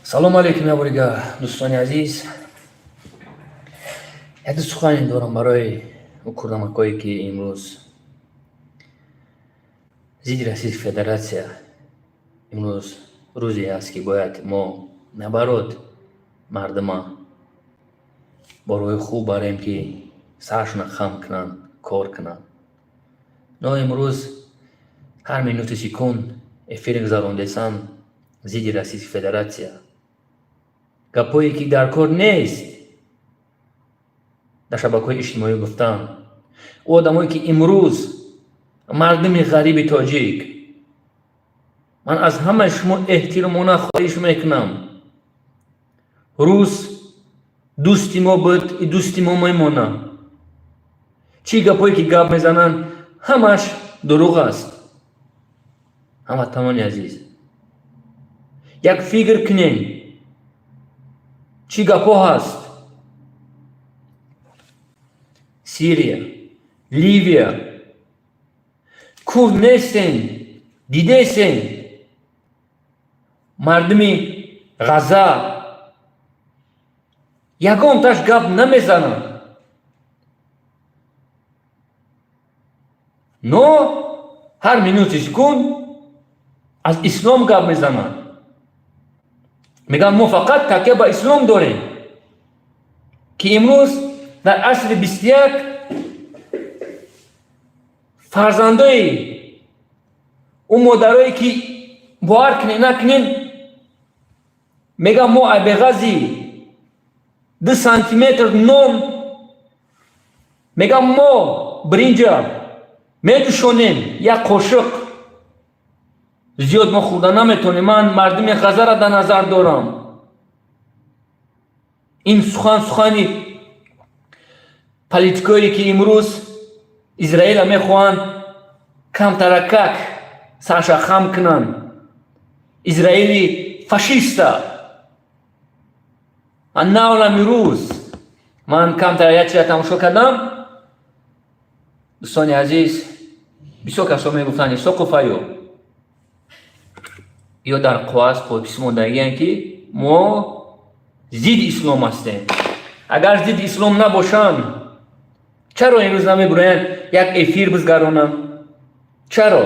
салом алейкум яборига дӯстони азиз. як сухане дорам барои курдамакое ки имрӯз зидди Российская Федератсия имрӯз рӯзе аст ки бояд мо наоборот мардума бо роҳи хуб барем ки саршона хам кунанд, кор кунанд. но имрӯз ҳар минуту секунд эфире гузарондесам зидди Российская Федератсия. гапое ки дар кор нест дар шабакаҳои иҷтимоӣ гуфтам. одамое ки имрӯз мардуми ғариби тоҷик, ман аз ҳамаи шумо эҳтиромона хоҳиш мекунам. рус дӯсти мо буд, дӯсти мо мемонад. чӣ гапое ки гап мезананд ҳамаш дурӯғ аст. ҳамватанони азиз, як фикр кунем чӣ гапҳо ҳаст. Сирия, Ливия, курд нестем, дидесем мардуми ғаза ягонташ гап намезананд. но ҳар минути секунд аз ислом гап мезананд. мегӯянд мо фақат такя ба ислом дорем, ки имрӯз дар асри 21 фарзандои ӯ модарое ки бовар кунед накунед мегӯянд мо айбеғази 2 сантиметр нон мегӯянд мо бринҷа медӯшонем як қошиқ, зиёд мо хӯрда наметавонем. ман мардуми ғазаро дар назар дорам. ин сухани политикое ки имрӯз израила мехоҳанд камтаракак сарша хам кунанд. израили фашиста. аннаолам имрӯз ман камтара як чиза тамошо кардам. дӯстони азиз, бисёр касо мегуфтанд исоқов айё ё дар қувваст подпис мондагиянд ки мо зидди ислом ҳастем. агар зидди ислом набошанд чаро имрӯз намебироянд як эфир бизгаронанд? чаро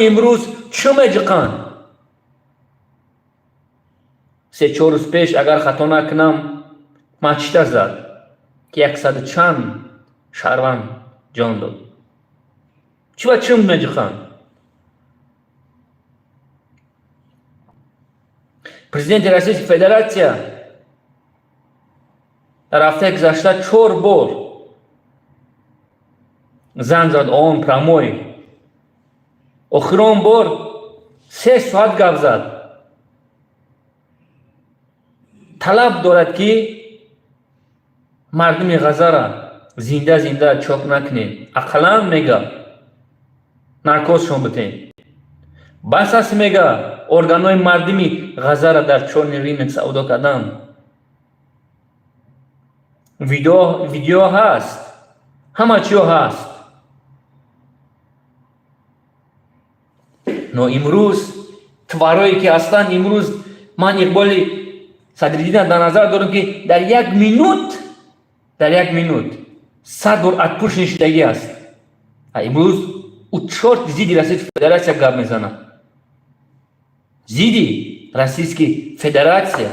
имрӯз чӣ меҷиқанд? 3-4 рӯз пеш агар хато накунам мачита зад ки 100 чанд шаҳрванд ҷон дод. чӣ ва чӣ меҷиқанд? президенти Российской Федератсия дар ҳафтаи гузашта 4 бор занг зад он прамой. охирон бор 3 соат гап зад. талаб дорад ки мардуми ғазара зинда чок накунем. ақаллан мега наркозшон битем. бас аст мега органҳои мардуми ғазара дар чорни ринг савдо кардан. видео ҳаст, ҳама чиё ҳаст. но имрӯз тварое ки ҳастанд, имрӯз ман иқболи Садриддинро дар назар дорам ки дар як минут 100 бор атпуш нишидагӣ аст. имрӯз ӯ чорт зидди Российская Федератсия гап мезанад. зидди Российская Федератсия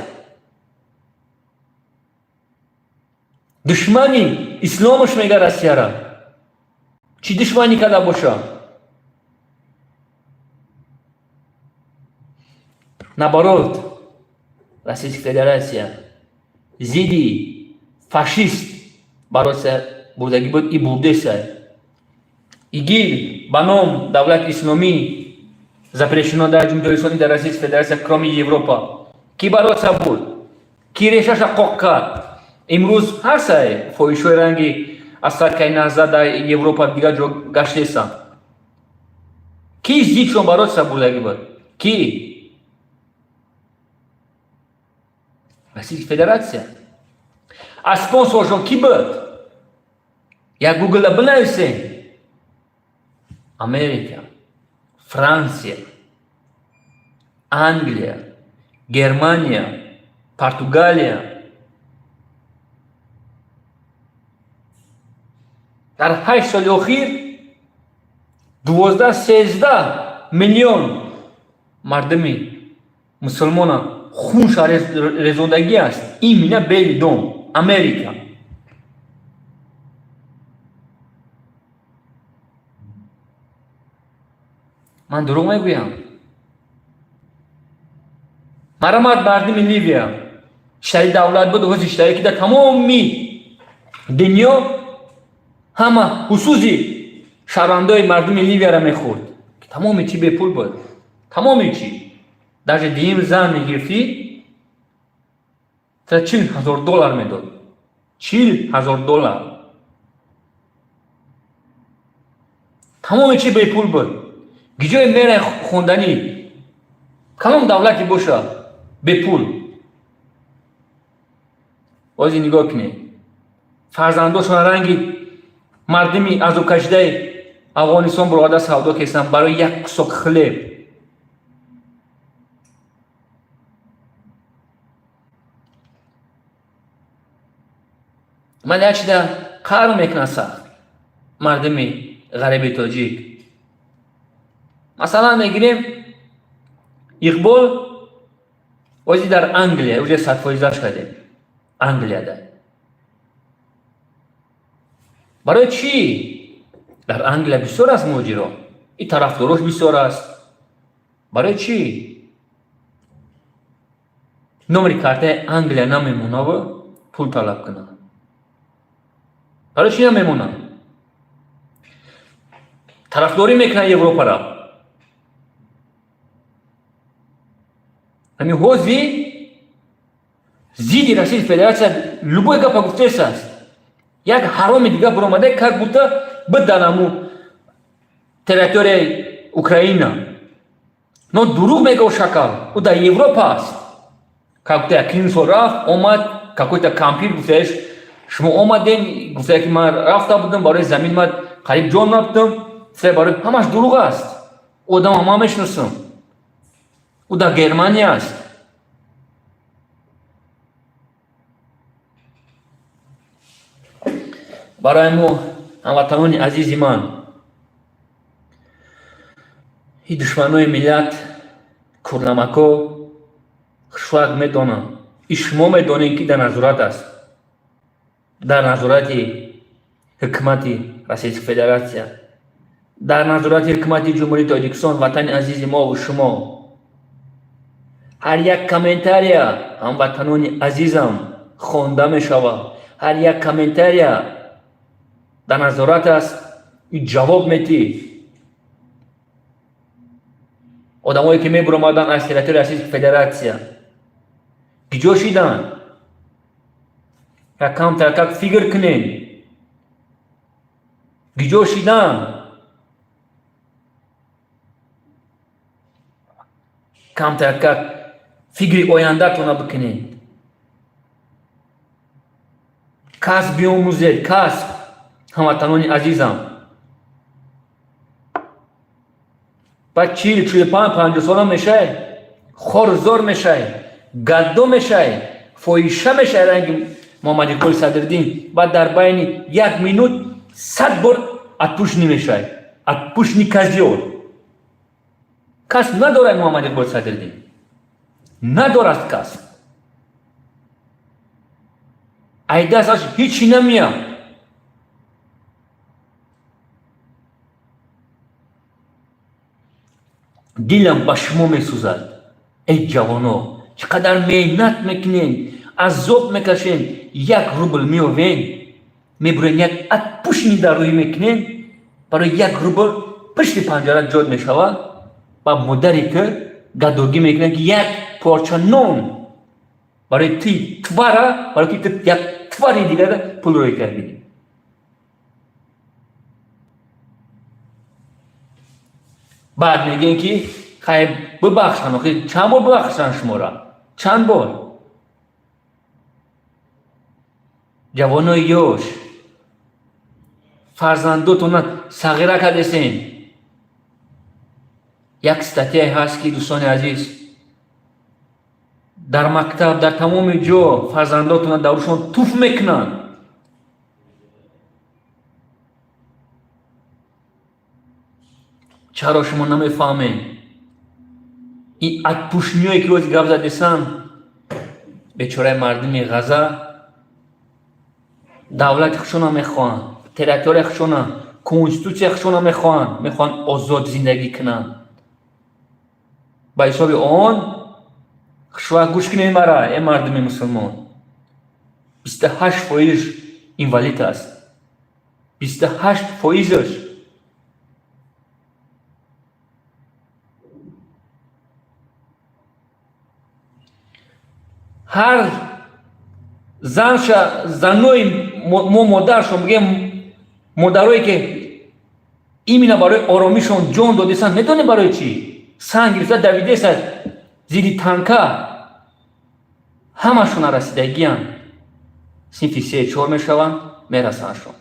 душмани исломаш мега Россияра. чӣ душманӣ карда боша? наоборот, Российская Федератсия зидди фашист бароса бурдагӣ буд и бурдеса. ИГИЛ ба ном давлати исломӣ запрещено дар ҷумҳурии Исламӣ дар Российской Федератсия кроме Европа. Ки барои сабуд? Ки решаша қоқ кард? Имрӯз ҳар сай фоҳишҳои ранги асаркай назар дар Европа дигар ҷо гаштесан. Ки зидшон барои сабудагӣ буд? Ки? Российская Федератсия. А спонсоршон ки буд? Як гугла бинависен. Америка, Франция, Англия, Германия, Португалия. Дар 8 соли охир 12-13 миллион мардуми мусулмона хунша резондагӣ аст. Именно Белый дом, Америка. Ман дурӯғ мегӯям. Марамад мардуми Ливия иштари давлат буд, ҳози иштари ки дар тамоми дунё ҳама ҳусузи шаҳрвандои мардуми Ливияро мехӯрд. Тамоми чӣ бепул буд? Тамоми чӣ? Даже дим зан мегирифтӣ, $40,000 медод. $40,000. Тамоми чӣ бепул буд? Гиҷои мерай хонданӣ калон давлати боша бепул. Озӣ нигоҳ кунед. Фарзандошон ранги мардуми азобкашидаи Афғонистон бурода савдо карданд барои як қусок хлеб. ман як чида қарр мекунам сахт мардуми ғариби тоҷик. Масалан мегирем Иқбол озӣ дар Англия уже 100% кардем. Англияда. барои чӣ? Дар Англия бисёр аст муҳоҷирон. И тарафдорош бисёр аст. барои чӣ? номери картаи Англия намемонаву пул талаб кунад. барои чӣ намемонад? тарафдорӣ мекунад Европаро. ҳамин ҳози зидди Российской Федератсия любой гапа гуфтесааст. Як ҳароми дига биромада как будто биданаму территорияи Украина. Но дурӯғ мегӯ шакал. Ӯ дар Европа аст. Как будто якин сол рафт омад какой-то кампир гуфтаеш шумо омаден гуфтае ки ман рафта будам барои замин ман қариб ҷон нафтам. барои ҳамаш дурӯғ аст. одам ҳама мешиносам. ӯ дар Германия аст. барои мо ҳамватанони азизи ман, и душманои миллат курнамако хушвақ медонам. И шумо медонед ки дар назорат аст. дар назорати ҳукумати Российской Федератсия. дар назорати ҳукумати ҷумҳурии Тоҷикистон, ватани азизи мову шумо. ҳар як комментария ҳамватанони азизам хонда мешавад. ҳар як комментария дар назорат аст. и ҷавоб метиҳ. одамое ки мебуромаданд аз территорияи Российской Федератсия гиҷо шиданд. якамтар как фикр кунед. гиҷо шиданд. камтар как фикри ояндатона бикунед. касб биомӯзед. касб ҳамватанони азизам. ба 40-45-50 сола мешай, хорзор мешай, гаддо мешай, фоҳиша мешай ранги Муҳаммад Иқболи Садриддин. баъд дар байни 1 минут 100 бор отпушни мешай. отпушни козёл. касб надорад Муҳаммад Иқболи Садриддин. надорад касб. ай дасташ ҳичи намеяд. дилам ба шумо месӯзад. эй ҷавоно, чӣ қадар меҳнат мекунед, азоб мекашед, 1 рубл меовед, мебуред як отпушни дар рӯӣ мекунед, برای 1 روبل پشت پنجره جاد میشود و مادری که گداگی میکنه که 1 پارچه نان برای تی تواره برای که 1 توری دیگر پول روی کردی. بعد میگن که خیلی ببخشن، خیلی چند بار ببخشن شما را، چند بار. جوانای یوش فرزنداتون صغیره کردین. یک استاتیای هست که دوستان عزیز در مکتب در تمام جا فرزنداتون دورشون توف میکنن. چرا شما نمیفهمین؟ این ادپوشنیایی که روز گپ زدیسن بیچاره مردم غزه دولت خشونا میخوان، تریتوری خشونا، کنستیتوسیون خشونا میخوان آزاد زندگی کنن. با حساب آن خشوع گوش که نمیبره. این مردم مسلمان 28% اینوالید است. 28%. هر زنوی ما مادرشون میگه مادرایی که ایمینا برای آرامیشون جان دادیسن میدونی برای چی؟ سنگ گرفته دویده سر زیدی تنکه همشون رسیدگی هم صنفی 3-4 میشون میرسنشون.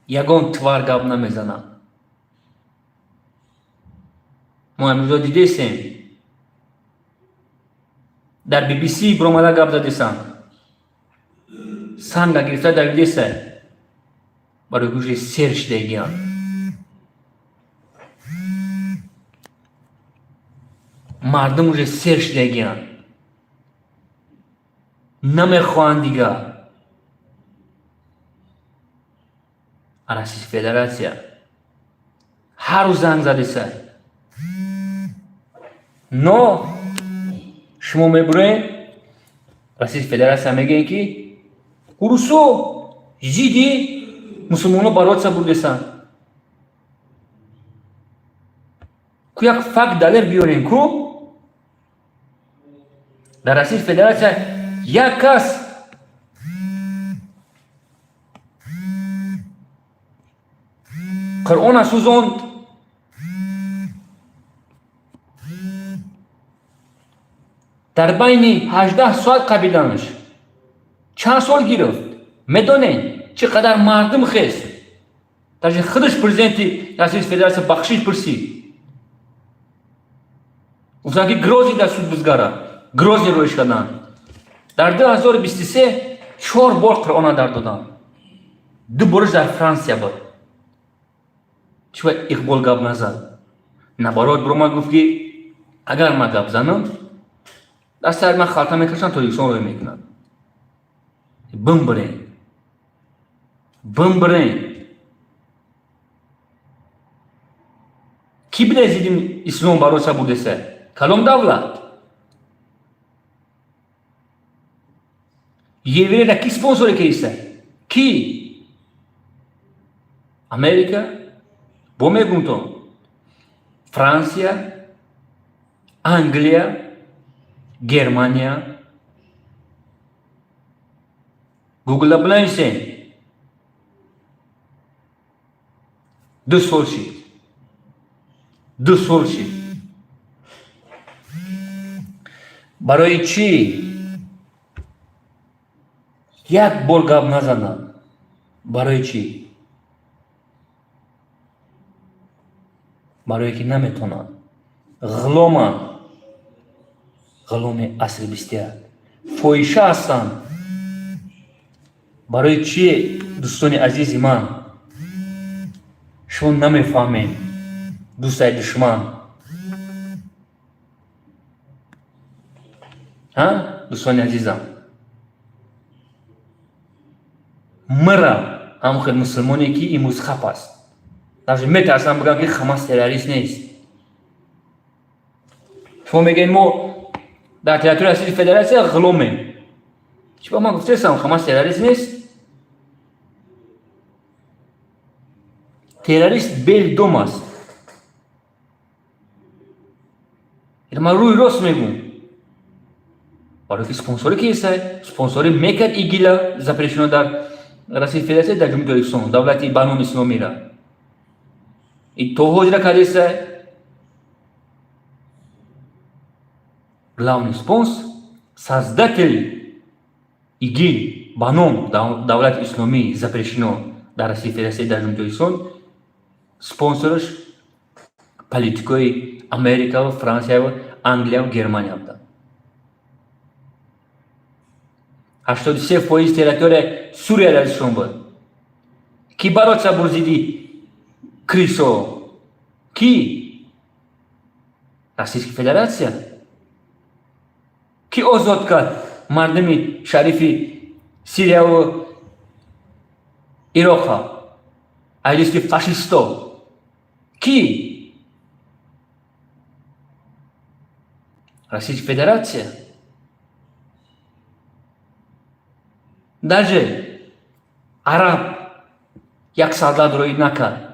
یگان توار گپ نمیزنن. ما امروز دیدیم در BBC برآمده گپ زدیسن سنگ گرفته دویده سر برای گوش سرش دیگیان. مردم گوش سرش دیگیان نمیخوان دیگه. رئیس فدراسیا هر روز زنگ زده سر نو شما میبرین رئیس فدراسیا میگن که روسو جدی مسلمانو برات سبودیسن کو یک فک دلار بیارین کو در رئیس فدراسیا یک کس قرآن سوزاند در بین 18 سال قبیلانش چند سال گرفت. میدونین چقدر مردم خست در خودش پرزنتی رئیس فدراسیا بخشش پرسید گفتن که گروزی در سود بزگاره گروزی رویش کردن. در 2023 4 بار قرآن در دادن. 2 بارش در فرانسیا بود. چوه اقبال گپ نزد. نبارات برو ما گفت که اگر ما گپ زنم در سر من خاطر میکشن تا یکسان روی میکنن. بمبرین کی بیده زیدیم اسلام باروسا بوده سه کلام دولت یه ویره را کی سپونسوری کریسته کی؟ امریکا با میگم تو فرانسیا انگلیا گرمانیا گوگل بلنسین 2 سال شد. برای چی؟ یک بار گپ نزنن. برای چی؟ برای که نمیتونن. غلام اصل بستیار فویشه هستن. برای چی دوستان عزیزی من شما نمیفهمین دوستای دشمن ها دوستان عزیزم مرا هم خود مسلمانی که این مزخرف است در میترسم بگم که حماس تروریست نیست. شما میگین ما در تئاتر رئیس فدراسیا غلامیم și pe mă gustesam, Hamas terörist نیست. Terörist bel domas. من روی راست میگم. برای که سپانسوری کیسه؟ سپانسوری میکرد ایگیلا запрещено در Российской Федерации, در جمهوری اسلامی دولتی بانون اسلامی را. این توهج را کردیسه. Главный спонсор, создатель ИГИЛ, баном давлет ислами запрещено در Российской Федерации, در جمهوری اسلامی, спонсорش политикой Amerika و Fransiya و Angliya و Germaniya بودن. 83% territoriy Suriya ازشون بود. کی برات برزیدی کریسو؟ کی؟ Российская Федерация. کی آزاد کرد مردمی شریفی سوریا و عراق؟ ایلیسکی فاشیستا. کی؟ Российская Федерация. Даже араб як солдат رو نکرد.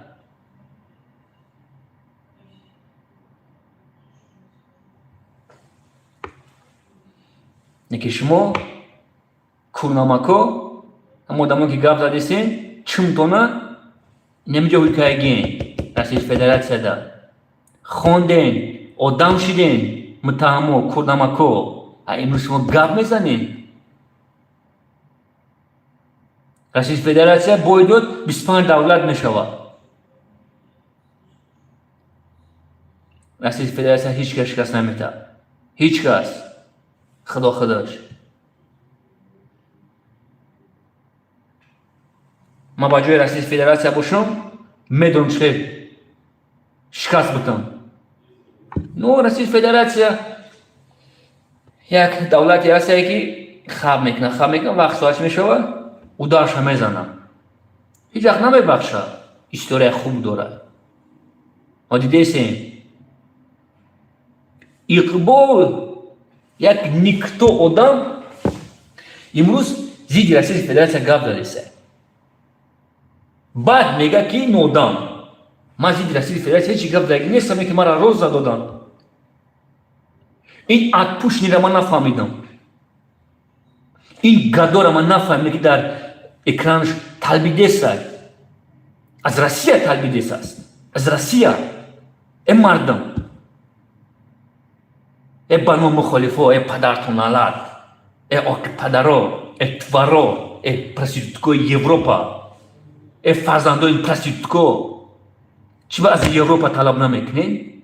نکی شما کورناماکو هم آدمایی که گپ زدیسین چمتونا نمیجا حکایگین Российская Федерация دا خوندین آدم شدین متهمو کورناماکو امروز شما گپ میزنین. Российская Федерация باید 25 دولت میشود. Российская Федерация هیچ کس شکست نمیده. هیچ کس. خدا خداش. ما با جای Российская Федерация باشم میدونم چه شکست بدم. نو Российская Федерация یک دولتی هست که خواب میکنه وقت ساعت میشود او دارش میزنه. هیچ وقت نمیبخشه. استوری خوب داره. ما دیدیم اقبال یک نیکتو آدم امروز زید Российская Федерация گپ داده. بعد میگه که نودم من زید Российская Федерация هیچ گپ داده نیستم که مرا روز دادن. این اتپوش نیره من نفهمیدم. این گدار من نفهمیدم که در اکرانش تلبیده است. از روسیه تلبیده است. از روسیه. این مردم. این بانو مخالفو، این پدرتونالات، این پدرو، این توارو، این پرستیتوتکوی اروپا، این فرزندو این پرستیتوتکو. چی با از اروپا طلب نمیکنین؟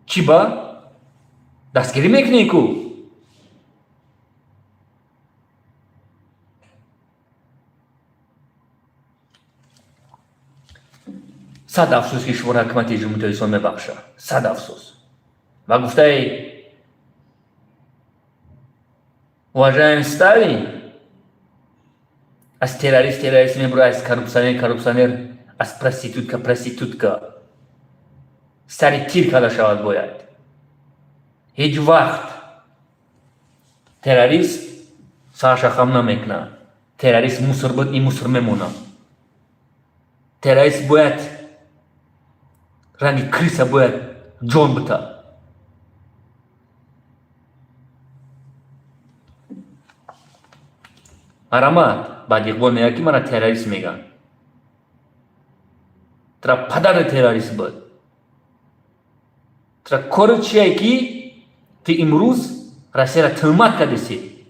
چی با؟ دستگیری میکنین کو؟ صد افسوس که شورای حکومتی جمهوری اسلامی بخشه. صد افسوس. و گفته уважаемый Сталин, از террорист میبره، از коррупционер, از проститутка سری تیر کده شود باید. هیچ وقت террорист سرش خم نمیکنه. террорист موسر بود، این موسر میمونه. террорист باید رنگ کریسه باید جان بده. آرامات بعد اقبال میگه که مرا تروریست میگن. ترا پدر تروریست بود. ترا کار چیه که تی امروز روسیه را تهمت کردی؟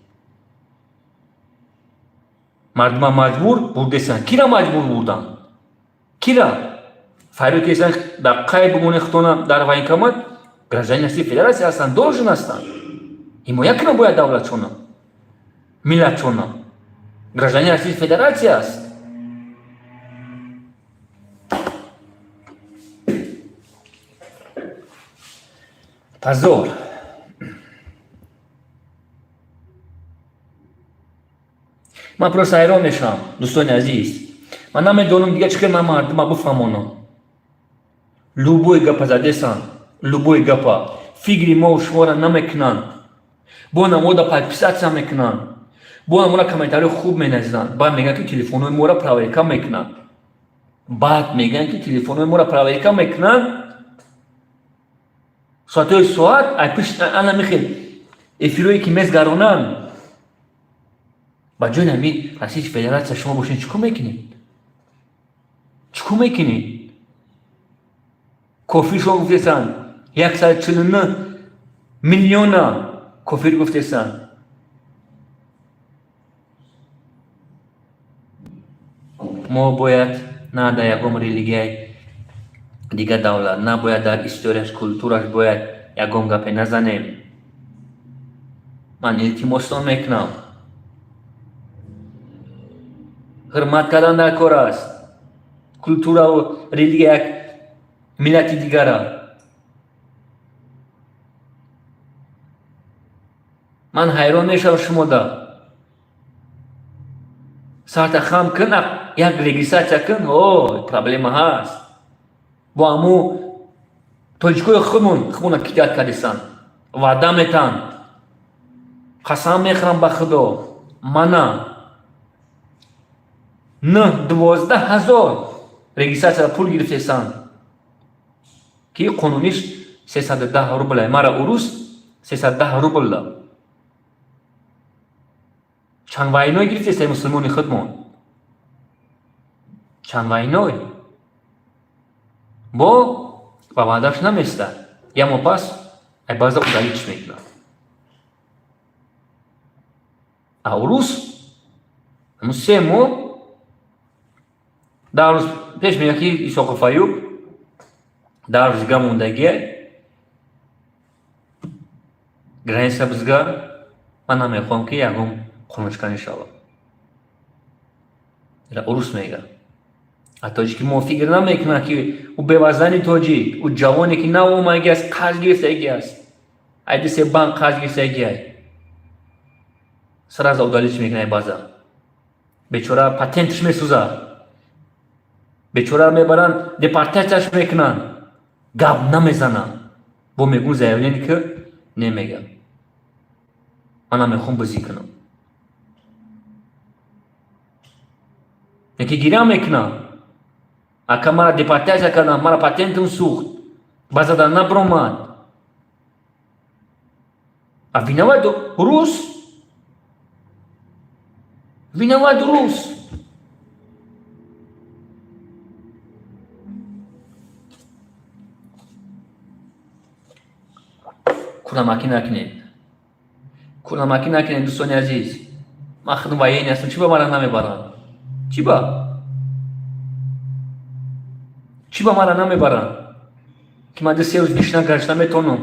مردم مجبور بودن. کی را مجبور بودن؟ کی را؟ فریاد کردن در قید بمونه خطونه در военкомат граждане Российской Федерации هستند، должен هستند. حمایت کنه باید دولتشون، ملتشون. Граждане Российской Федерации است. Позор. من просто حیران میشم دوستان عزیز. من نمیدونم دیگه چیکار مردم بفهمونم. لوبوی گپا زده‌سان، لوبوی گپا. فکری ما و شما را نمیکنن. با نمودا پایپسات میکنن. бо амона комментарий хуб меназиданд, баъд мегӯянд ки телефонҳои моро проверка мекунанд, соатҳои соат айпиш ана михел эфирое ки мезгаронанд. ба ҷои нами Россияи Федератсия шумо бошед чӣ кор мекунед? кофир шумо гуфтесанд 149 миллиона кофир гуфтесанд. мо бояд на дар ягон религияи дигар давлат, набояд дар историяш, культураш бояд ягон гапе назанем. ман илтимосотон мекунам, ҳурмат кардан дар кор аст. Культураву религия як миллати дигара. ман ҳайрон мешавам шумода сарта хам кун, як регистрация кун, проблема ҳаст. бо аму тоҷикои худмон китоят кардесанд, ваъда метанд, қасам мехӯрам ба худо, мана 9-12 регистрация пул гирифтесанд ки қонуниш 310 рубл, мара урус 310 рубл да. чанд вайной гирифтесанд мусулмони худмон, чанд вайной. бо ба ваъдаш наместа, ямо пас ай баъза удалиш мекунад. а урус ҳамун 3 моҳ дар рӯз пеш мегӯяд ки Исоқи Файюб дар рӯзга мондагие граница бизгар, ман намехоҳам ки ягон қонуншканӣ шавад. урус мега а тоҷики мувофиқ намекунад ки ӯ бевазнани тоҷик, ӯ ҷавоне ки навомагиаст, қарз гирифтагиаст, айдисе банк қарз гирифтагиай, сразу удалиш мекунад. баъза бечора патентш месӯзад, бечора мебаранд депортатсияш мекунанд, гап намезананд, бо мегӯянд заявление ки немегам. ман намехоҳам бозӣ кунам. яке гиря мекунам, ака мара депортация кардам, мара патентам сӯхт, баъзада набромад. а виноват рус, виноват рус. курамакӣ накунед дӯстони азиз. ман худам военный ҳастам, чӣ ба мара намебаранд? чӣ ба мара намебаранд ки ман 3 рӯз гишна гашта метонам?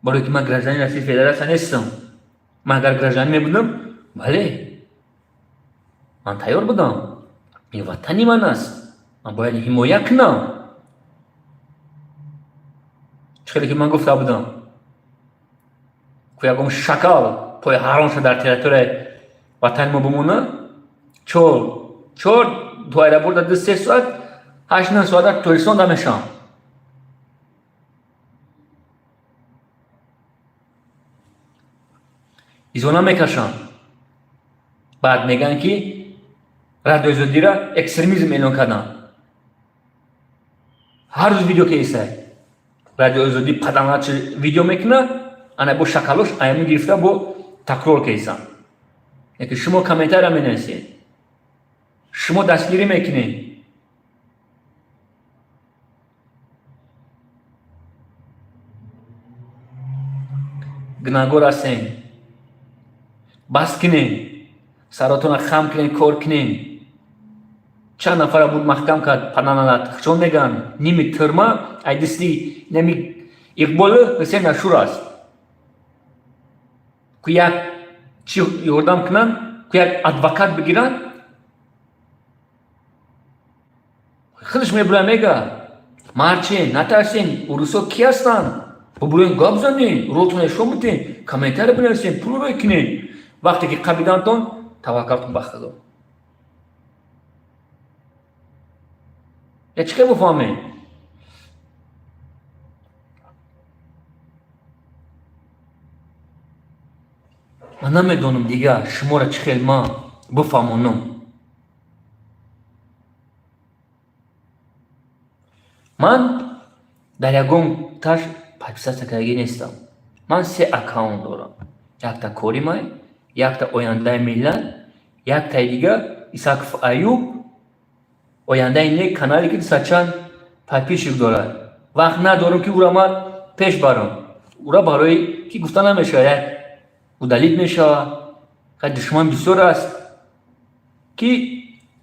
барои ки ман гражданин Россияи Федератсия нестам. ман агар гражданин мебудам, бале, ман тайёр будам, ин ватани ман аст, ман бояд ҳимоя кунам. чӣ хеле ки ман гуфта будам ки ягон шакал пои ҳарон шуда дар территорияи ватани мо бимонад, 4 то аэропорта 2-3 соат, 8-9 соата туристонда мешавам. изона мекашам. баъд мегӯянд ки радиоозодиро экстремизм эълон карданд. ҳар рӯз видео ки эсай радиоозодӣ паданлачи видео мекунад, ана бо шакалош аямин гирифта бо такрор кесан. яке шумо комментария менависед, шумо дастгирӣ мекунед. гунаҳгор ҳастем. бас кунед, саротона хам кунед, кор кунед. чанд нафара буд маҳкам кард паданалат. чон мегӯянд ними тӯрма ай дисти нами иқболу ҳусейн ашур аст. ки як чӣ ёрдам кунанд, ки як адвокат бигиранд, худаш мебурад мега марчен, натарсен, урусо ки ҳастанд? бубурен гап занед, ролтон нишон бидед, комментария бинависед, пулро кунед. вақте ки қабидантон таваккалтон ба худо. я чӣ ки мефаҳмед? من نمیدونم دیگه شما را چه خیلی ما بفهمونم. من در یکم تاش پاکستان کردگی نیستم. من 3 اکاونت دارم. یک تا کوری مای، یک تا آینده ملت، یک تا دیگه اسحاق ایوب. آینده این کانالی که سچان پاپیشک داره. وقت ندارم که او را من پیش برم. او را برای کی گفتن نمیشه، او دلیل میشه. خیلی دشمن بسیار است که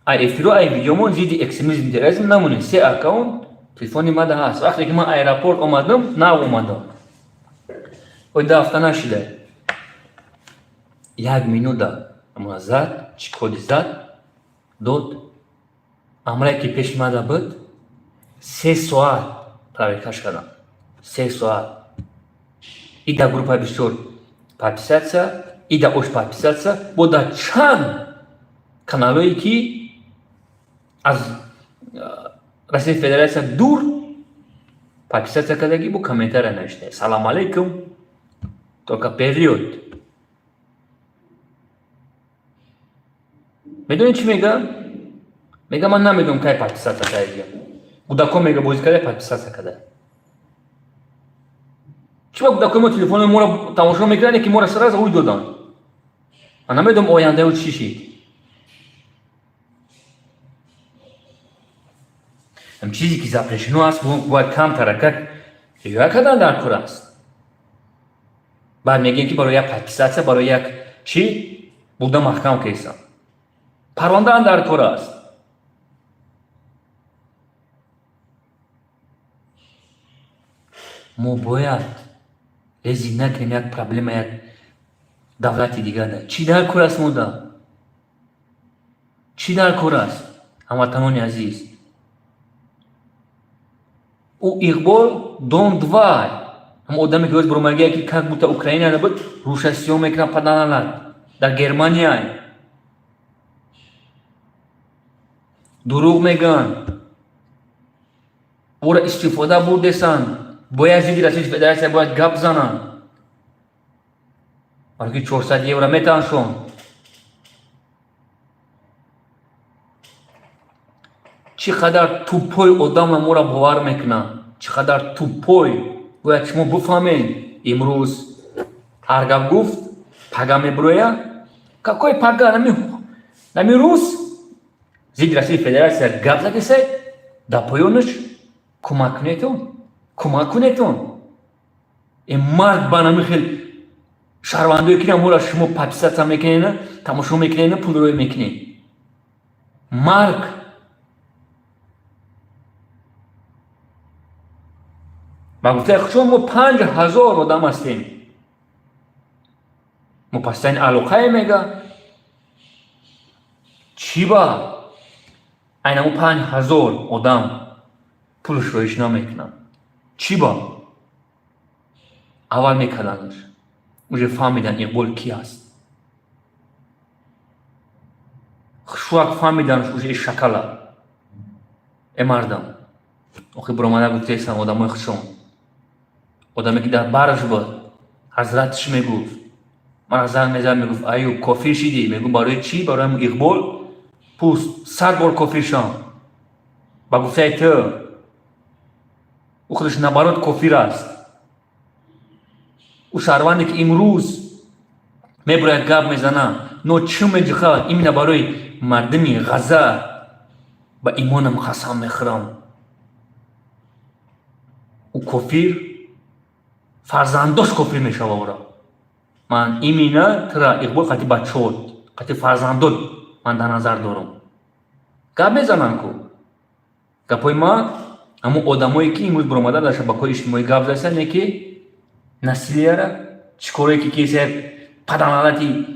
ای افترا ای ویدیومون زیدی اکستریمیسم تروریسم نمونه. 3 اکاونت تلفنی من هست. وقتی که من ایرپورت اومدم نه اومدم. او دفته نشده. 1 مینوت اما زد چی کد زد داد. امری که پیش ماده بود 3 ساعت پراکش کردم. 3 ساعت. ایده گروپ بسیار پاپیساتسا، ایده اوش پاپیساتسا بوده چند کانالایی که از رسمی فدراسیا دور پاپیساتسا کردگی بو کامنتر نوشته سلام علیکم только период. میدونی چی میگم؟ میگم من نمیدونم که پاپیساتسا کردگی گوداکو میگه بازی کرده پاپیساتسا کرده. چرا گوداکو ما تلفن ما را تماشا میکنه که ما را سر از اوی دادن. من نمیدونم آینده او چی شد. هم چیزی که زپرشنو است باید کم ترکت یا کدام در کار است. بعد میگن که برای یک پاپیساتسا برای یک چی بوده محکم کیسان. پرونده در کار است. ما باید لذی نکنیم یک پرابلم یک دولتی دیگر ده. چی در کار است مودا؟ چی در کار است؟ هموطنان عزیز. او اقبال دون دوای. هم آدمی که برو مگه که کاک بوده اوکراین نبود روشسیون میکنن پدانالات در گرمانیا. دروغ میگن. او را استفاده برده‌سان. باید زیدی رسیج فدراسیا باید گپ زنن. برای که 400 یورو میتونشون. چقدر توپوی آدم ما را باور میکنن. چقدر توپوی. باید شما بفهمین امروز هرگاه گفت پگا میبرویا какой پگا نمی روز زید رسیج فدراسیا گپ زدیسه دا پایونش کمک کنیتون. این مرد بانمی خیلی شهروندوی که نمورا شما پاپیساتسا میکنین تماشا میکنین پول روی میکنین. مرگ ما گفته خشون ما 5000 آدم هستیم. ما پس این علاقه میگه چی با این ما 5000 آدم پولش رویش نمیکنن. چی با اول میکردنش اوجه فهمیدن اقبال کی هست. شوک فهمیدنش اوجه شکله مردم. آخی برامده گفته ایستن آدم های خشون آدمی که در برش بود حضرتش میگفت من از زن میزد میگفت ایوب کافیر شدی. میگفت برای چی؟ برای هم اقبال پوست 100 بار کافیر شم. با گفته ای تو او خودش نبرات کافیر است. او شهروندی که امروز میبراید گپ میزنه نو چون میجخه این برای مردمی غزه با ایمانم قسم میخورم او کافیر فرزنداش کافر میشه او را. من ایمینا ترا اقبال قطعی بچه‌ات قطعی فرزندات من در نظر دارم. گپ میزنن کو گپای ما اما آدمایی که امروز برآمده در شبکه‌های اجتماعی گپ زدن که نسلیه را چیکاره که کیسه پدانالاتی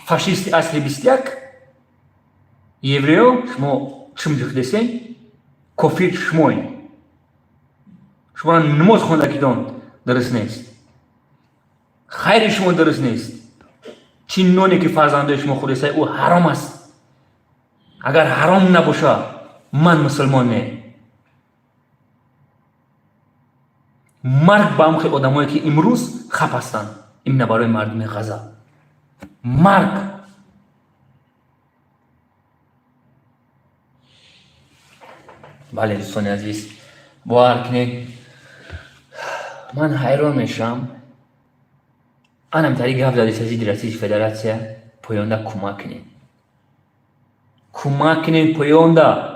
فاشیستی اصلی 21 یوریو شما چم جخدسین کافیر شمای شما نماز خونده کدان درست نیست. خیر شما درست نیست. چی نونی که فرزنده شما خودسته او حرام است. اگر حرام نباشه من مسلمان نه. مرگ با هم خیلی آدمایی که امروز خپ هستن این برای مردم غزه مرگ. بله دوستان عزیز، باور کنید من حیران میشم. انم تری گفت داده سازی رئیس فدراسیا پویاندا کمک کنین پویاندا.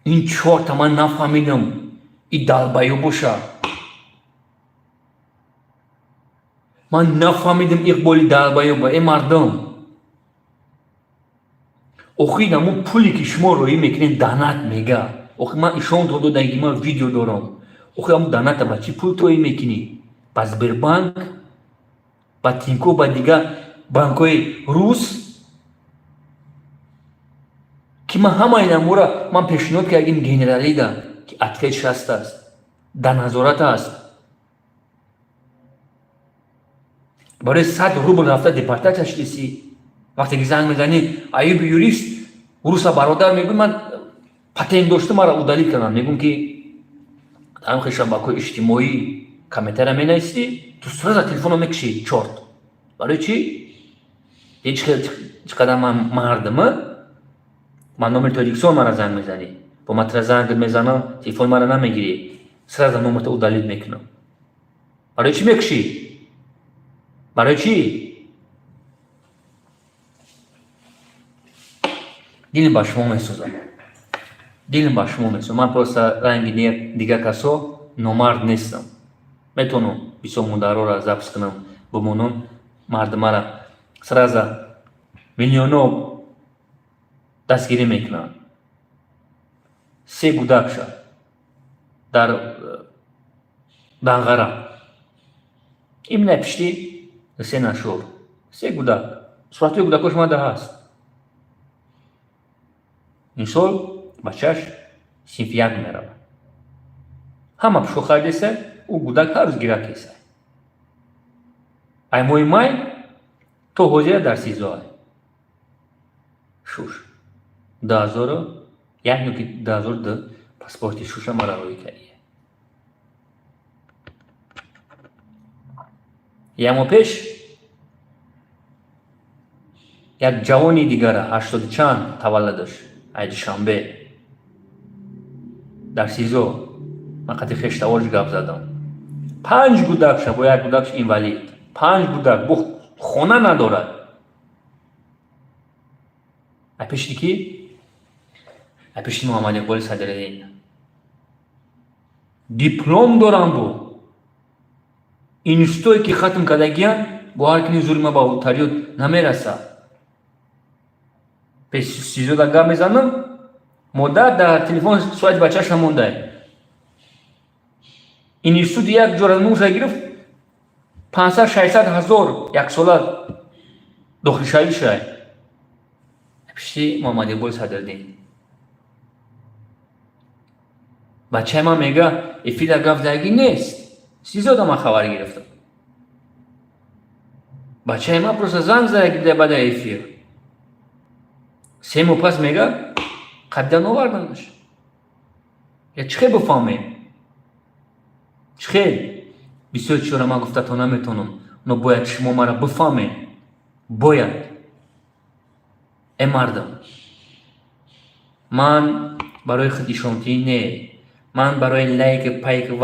این چهار تا من نفهمیدم این دالبایو باشه. من نفهمیدم اقبالی دالبایو با این مردم. اوخی نمون پولی که شما روی میکنین دانت میگه. اوخی من ایشان تو دادن من ویدیو دارم. اوخی همون دانت با چی پول توی میکنی؟ پس بر بانک با تینکو با دیگه بانکوی روس که من همه این امورا من پیشنهاد کردم گنرالی دا که اتفیش هست است در نظارت است. برای 100 روبل رفته دیپارتمنت تشخیصی وقتی که زنگ میزنی ایوب یوریست روسا برادر میگم من پتنگ داشته مرا اودالی کردن. میگم که هم خیشم با کوی اجتماعی کمیته می نیستی تو سرزا تلفن میکشی چورت. برای چی؟ هیچ قدم مردمه من نومر تاجیکستان مرا زنگ میزنی با متر زنگ میزنم تلفن مرا نمیگیری سرزا نومر تو اودالی میکنم. برای چی میکشی؟ برای چی؟ دیلم با شما میسوزم. دیلم با شما میسوزم. من پروستا رنگ دیگه کسو نومرد نیستم. میتونم بیسو مدارو را زبس کنم بمونم مردم را سرازا میلیونو دستگیری میکنن. 3 گودکشا در دانغرا این نپشتی 3 نشور 3 گودک صورتی گودکش ماده هست. این سال بچهش صنف 1 میرود. همه پشو خریدیسه او گودک هر روز گیره کیسه. ای موی مای تو حوزه در 13 شوش 2000 یعنی که 2002 پاسپورتی شوش مرا روی کردیه. یه ماه پیش یک جوانی دیگر 80 چند تولدش عید شنبه در 13 من قطعی خشتوارش گپ زدم. 5 گودکش با یک گودکش اینوالید 5 گودک بو خونه ندارد. اپشتی کی؟ اپشتی محمد اقبال صدرالدین دیپلم دارم بو اینستوی که ختم کردگیان با هر کنی زور ما با اوتاریوت نمیرسه. پس 13 گپ میزنم مدت در تلفن سویت بچهش همونده. اینستو یک جور از موش گرفت 500-600 هزار یک ساله داخل شایی شد. پشتی محمد اقبال صدرالدین بچه ما میگه ایفی در گفت درگی نیست. 13 من خبر گرفتم. بچه ما پروسه زنگ زده بعد ایفی 3 ماه پس میگه قبل نوردنش. یا چه بفهمیم؟ چه؟ 24 ما گفته تا نمیتونم. نو باید شما مرا بفهمین. باید. ای مردم. من برای خودشونتی نه. من برای لایک پایک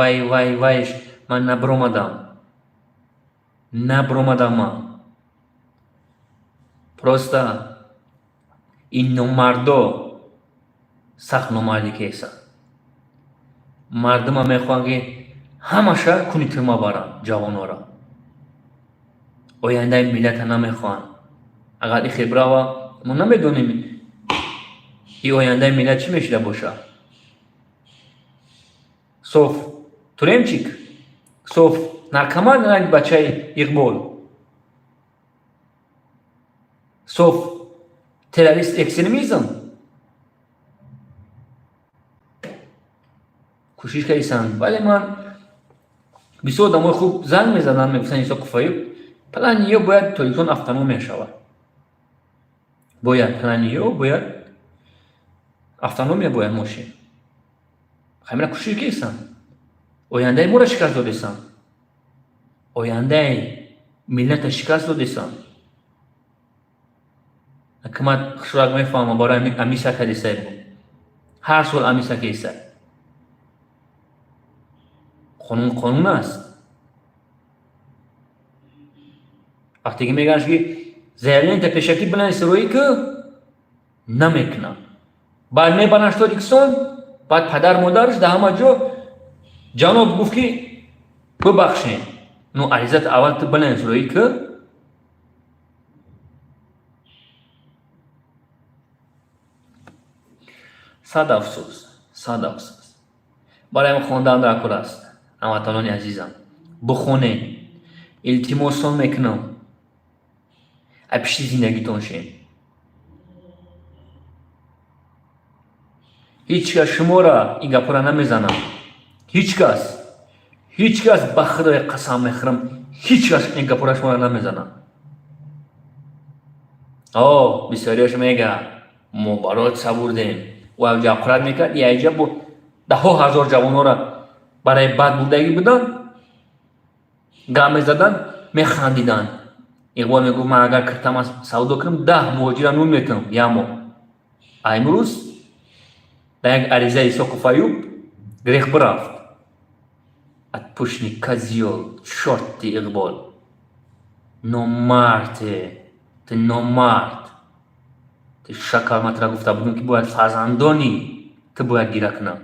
وایش من نبرومدم من. پروستا این نومردو سخت نومردی که ایسا. مردم ها میخوان که همشه کنیت ما برن جوانو را. آینده ملت نمیخوان. اگر این خبره و ما نمیدونیم این آینده ملت چی میشه باشه. صوف تورمچیک صوف نرکمان رنگ بچه اقبال صوف تروریست اکستریمیزم کوشش کردیسن. ولی من بسیار دمای خوب زنگ میزنم میگفتن ایسا کفایی پلانیو باید تلفن افتانو میشود. باید پلانیو باید افتانو میباید ماشین خیلی کوشش کردیسن. آینده ما را شکست دادیسن. آینده ملت شکست رو دیسان حکومت خشراق میفهمه برای امیسا که دیسه بود هر سال امیسا که ایسه قانون است. وقتی که میگنش که زیرین تا پیشکی بلند سرویی که نمیکنه بعد میبرنش تو دیکسون بعد پدر مادرش در همه جا جناب گفت که ببخشین نو عریضت اول تو بلند سرویی که صد افسوس برای خواندن در کل است. هموطنان عزیزم بخونین التماسون میکنم اپشی زندگیتون شین هیچ کس شما را این گپا را نمیزنم هیچ کس بخدای قسم میخورم هیچ کس این گپا را شما را نمیزنم. بسیاریش میگه ما برات سبوردیم و جاقرات میکرد یه عجب بود 10,000 جوان را برای بد بودگی بودن گام زدن میخندیدن. اقبال میگفت من اگر کرتم سودا کنم 10 مهاجر نون میکنم یامو امروز در یک عریضه ایساق فایوب گریخ برافت ات پشنی کزیول شرطی اقبال نامرد تی شکر مطرح گفته بودم که باید فرزندانی تو باید گیره کنم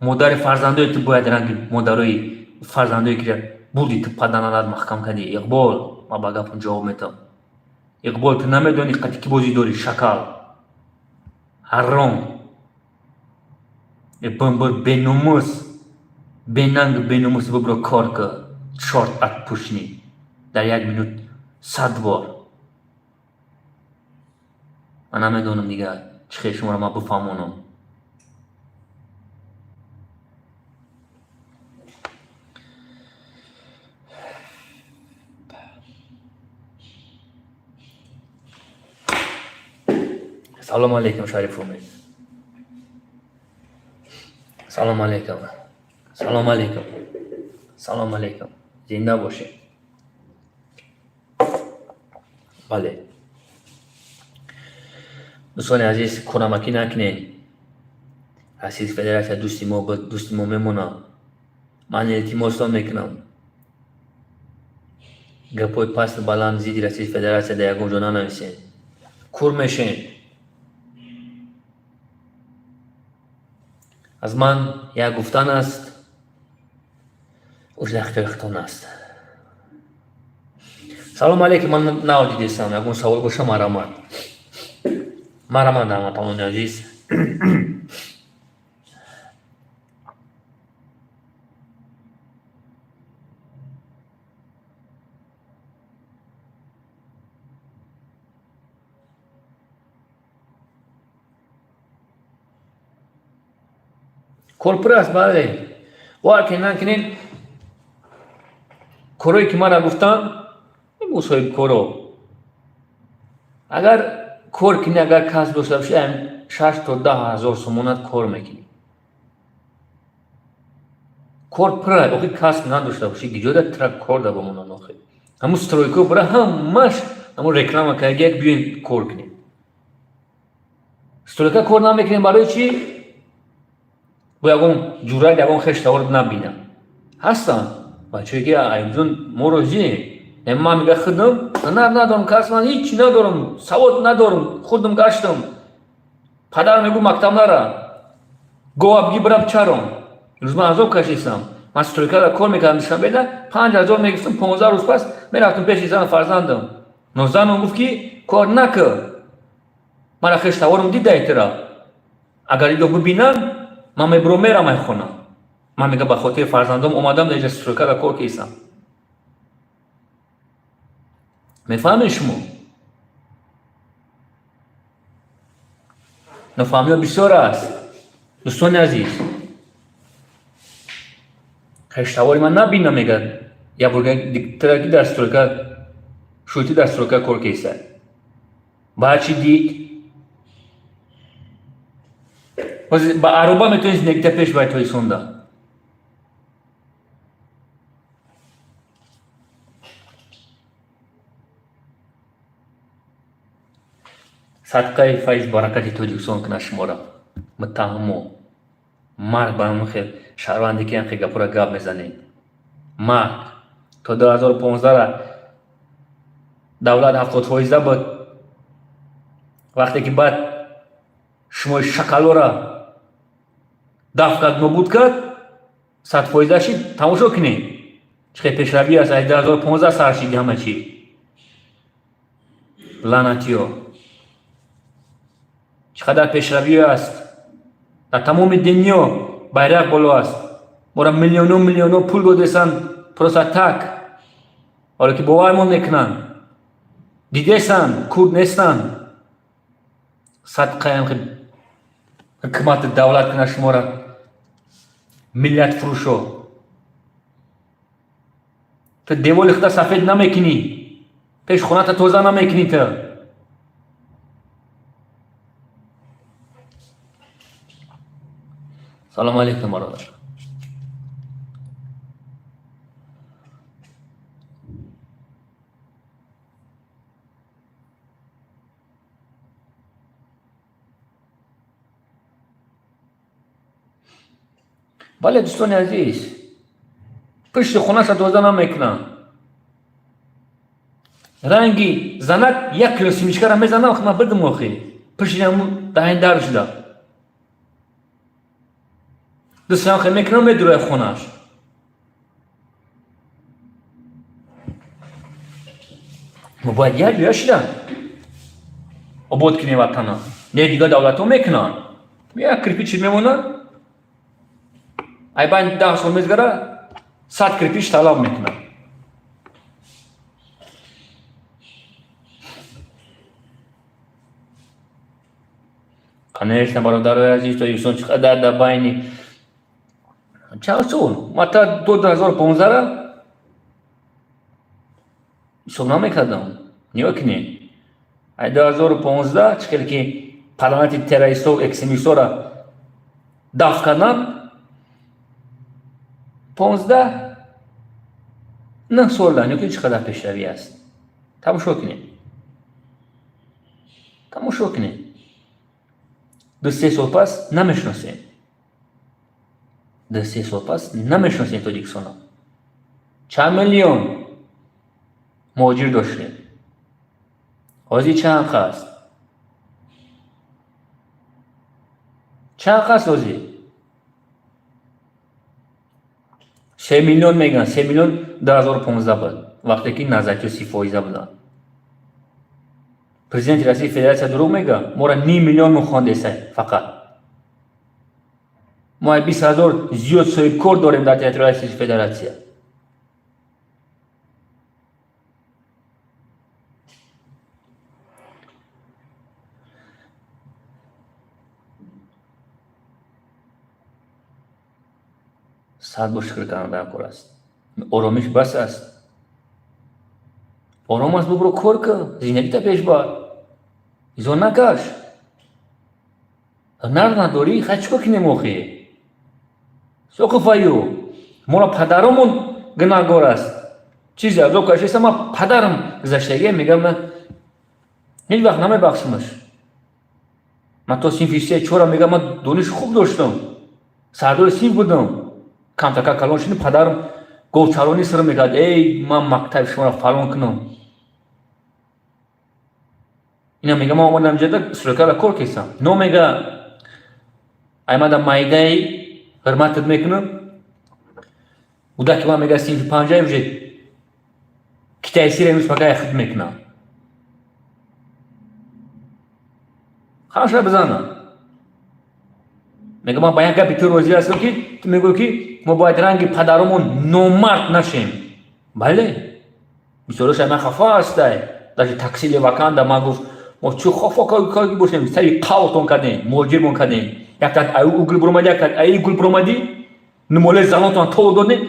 مادر فرزندای تو باید رنگ مادرای فرزندای که بودی تو پدنانات محکم کردی. اقبال ما با گپم جواب میدم اقبال تو نمیدونی قطعی که بازی داری شکل حرام بمبر بیناموس بیناموس ببرو کار که شورت ات پوشنی در 1 مینوت 100 بار من نمیدونم دیگه چه شما را ما بفهمونم. سلام علیکم شریف امید سلام علیکم زنده باشین. بله دوستان عزیز کنمکی نکنین رئیس فدراسیون دوستی ما میمونه. من التماستان میکنم گپای پست بلند زیدی رئیس فدراسیون در یکم جا ننویسین کور میشین. از من یک گفتن است اوش در اختیارتون است. سلام علیکم من ناودی دیستم یکم سوال گوشم مرامد هموطنان عزیز کلپر است. بله وارکن نکنین کروی که من گفتم این صاحب کرو اگر کور کنی اگر کس داشته باشی 6 تا 10,000 سومونت کور میکنی. کور پره اوکی کس نداشته باشی دیجا ترک کور دا بمونن آخه همون سترویکو پره همش همون رکلام که یک بیوین کور کنی سترویکا کور نمیکنی برای چی؟ با یکم جورای یکم خشتاورد نبینم هستن بچه که ایمزون موروزی من میگه خودم ندارم کس من هیچ ندارم سواد ندارم خودم گشتم پدر میگو مکتب نره گوه بگی برم چرم روز من عذاب کشیدم من سترویکا را کار میکردم دیشتم بیده 5,000 میگفتم 15 روز پس میرفتم پیش زن فرزندم نو زنم گفت که کار نکر من خشتاورم دیده ایترا اگر ایدو ببینم من میبرو میرم ای خونم من میگه به خاطر فرزندم اومدم دیگه سترویکا را کار کیسم. میفهمین شما؟ نفهمی ها بسیار است دوستان عزیز خشتواری من نبینم میگه یا برگه ترکی در سترویکا شویتی در سترویکا کار کیسه باید چی دید؟ با عروبا میتونید زندگیت پیش باید توی سونده صدقه فیض برکت توجیکسون کنه شمارم متهمو مرد برام خیلی شهروندی که خیلی گپورا گپ میزنید. مرد تا 2015 را دولت 70% بود. وقتی که بعد شما شکلو را دفع کرد نبود کرد 100% شید تماشا کنید چقدر پیشروی است. از 2015 سر شید همه چی لعنتیو چقدر پیشروی است. در تمام دنیا بیرق بالا است. ما را میلیونو پول دادستان پروسا تک حالا که باورمون نکنن دیدهستن کورد نیستن. صدقه هم خیلی حکمت دولت کنه شما را ملت فروشو تو دیوال خدا سفید نمیکنی پیش خونه تا توزه نمیکنی تو. سلام علیکم برادر. بله دوستان عزیز پشت خونه سا توزه نمیکنن رنگی زند 1 کیلو سیمشکه را میزنم خب من بدم آخی پشت همون دهین در شده دوستان خیلی میکنم میدروی خونهش. ما باید یه جویا شدن عبود کنی وطنه نه دیگه دولت ها میکنن یک کرپیچ میمونن ای باید 10 سال میزگره 100 کرپیچ طلب میکنن. کنیش برادر عزیز تو یکسون چقدر در باینی چند سال ما تا 2015 را حساب نمیکردم نیا کنی ای 2015 چقدر که پارلمانت تروریستو اکستریمیستو را دفع کردن 15 نه سال دانیو که چقدر پیشروی است. تماشا کنید 2-3 سال پس نمیشناسیم 2-3 سال پس نمیشناسیم تاجیکستان چند میلیون مهاجر داشتیم حاضی چند خواست حاضی 3 میلیون میگن 3 میلیون 2015 بود وقتی که نزدیک 30% بودن. پرزیدنت رئیس فدراسیون دروغ میگه ما را 9 میلیون میخوانده سه فقط ما 20,000 زیاد صاحب کار داریم در تئاتر رئیس فدراسیون. صد با شکر کنم در کار است آرامش بس است آرام است ببرو کار که زندگی تا پیش بار ایزان نکش هنر نداری خیلی چکا کنیم آخی سوکو فایو ما را پدرمون گناهگار است چیزی از او کشیست ما پدرم گذشتگی میگم من هیچ وقت نمیبخشمش. من تا سینف 3-4 میگم من دانش خوب داشتم سردار سینف بودم کم تا که کلان شدیم پدرم گفت چرانی سر میگد ای من مکتب شما را فلان کنم اینا میگه ما آمدم جده سرکار را کار کسم نو میگه ایمدم مایده حرمتت میکنم بوده که من میگه سینف 5 وجه کتای سیر امروز پکای خود میکنم خواهش را بزنم میگه من باید گپی تو روزی هستم که تو میگو که ما باید رنگ پدرمون نومرد نشیم. بله بیچاره شما خفا هسته در تکسیل وکانده ما گفت ما چه خفا کاری باشیم سری قاوتون کردیم موجبون کردیم یک تا ایو گل برومدی یک تا ای گل برومدی نموله زناتون طول دادیم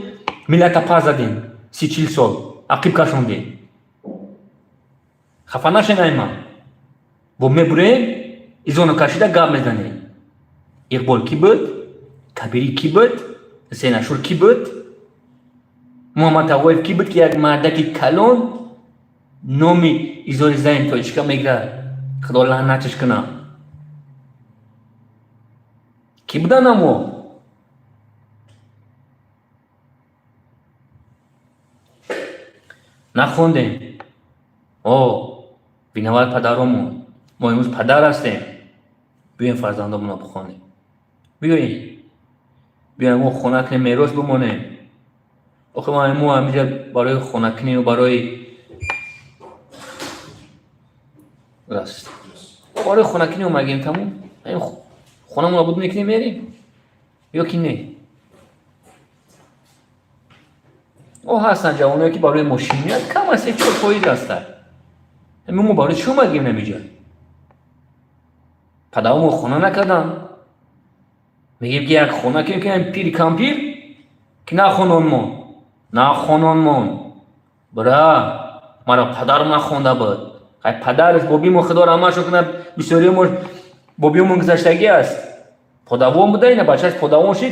ملت پا زدیم 30-40 سال عقیب کشوندیم خفا نشین ایمان با میبریم ایزونو کشیده گام میزنیم اقبال کی بود؟ کبیری کی بود؟ حسین اشور کی بود؟ محمد عوایف کی بود که یک مردکی کلان نامی ایزار زین تاجیکا میگره خدا لعنتش کنه. کی بودن امو؟ نخوندیم. بینوال پدرامون، ما امروز پدر هستیم. بیاین فرزندامون رو بخوانیم. بیاین ما خونکنی میراث بمونیم. آخه ما همینجا برای خونکنی و برای راست برای خونکنی اومدیم تموم. خونمون رو بود میکنیم میریم یا کی نه؟ هستن جوانایی که برای ماشینیت کم هسته چه فایده هستن. ما برای چی اومدیم نمیجا؟ پدرمون خونه نکردن. میگیم که یک خونه کنیم پیر کمپیر که نه خونانمون برا مرا پدرم نخونده بود. پدرش بابیمون خدا رحمتشو کنه بسیاریمون بابیمون گذشتگی است. پدوان بوده اینه بچهش پدوان شد.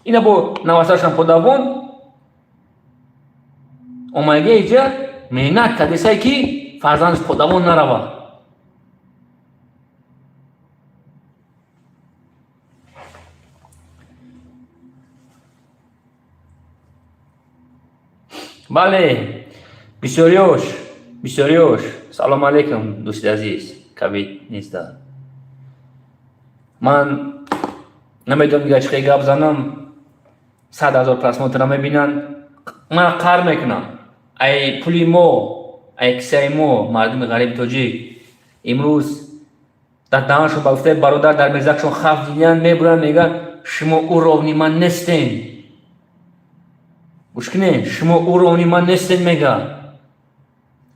اینه با نوسترش هم پدوان اومده اینجا مهنت کرده سعی که فرزندش پدوان نروه. بله بسیاریوش سلام علیکم دوست عزیز کبید نیست. من نمیدونم دیگه چه گپ زنم. 100,000 پرسماتر میبینن من قهر میکنم. ای پولی مو ای کسای مو مردم غریب تاجیک امروز در دهانشون بگفته برادر در مزدشون خف دیدن میبرن میگن شما او رونی من نستین. گوش کنین شما او رونی من نستین میگن.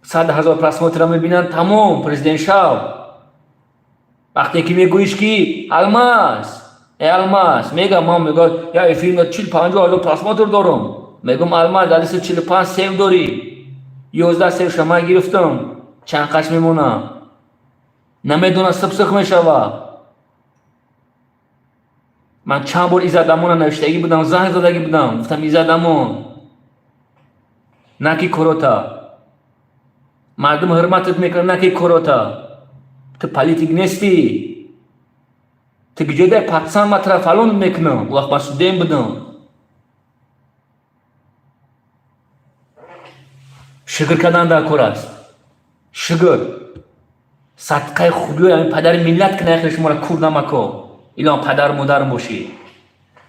100,000 پرسماتر میبینن تمام پرزیدنت شاو. وقتی که میگویش کی الماس میگم ما میگم یا این فیلم 40-50,000 پرسماتر دارم. میگم الماس در لیست 45 سیو داری 11 سیو شما گرفتم چند قش میمونه نمیدونه سبسخ میشوه. من چند بار ایزدمون نوشتگی بودم زنگ زدگی بودم گفتم ایزدمون نکی کروتا مردم حرمتت میکنن نکی کروتا تو پالیتیک نیستی تو گجده پاکستان مطرح فلان میکنم وقت من سودیم بودم. شکر کردن در کار است. شکر صدقه خوبی همین پدر ملت که نخیر شما را کور نمکو ایلان پدر مادرم باشی.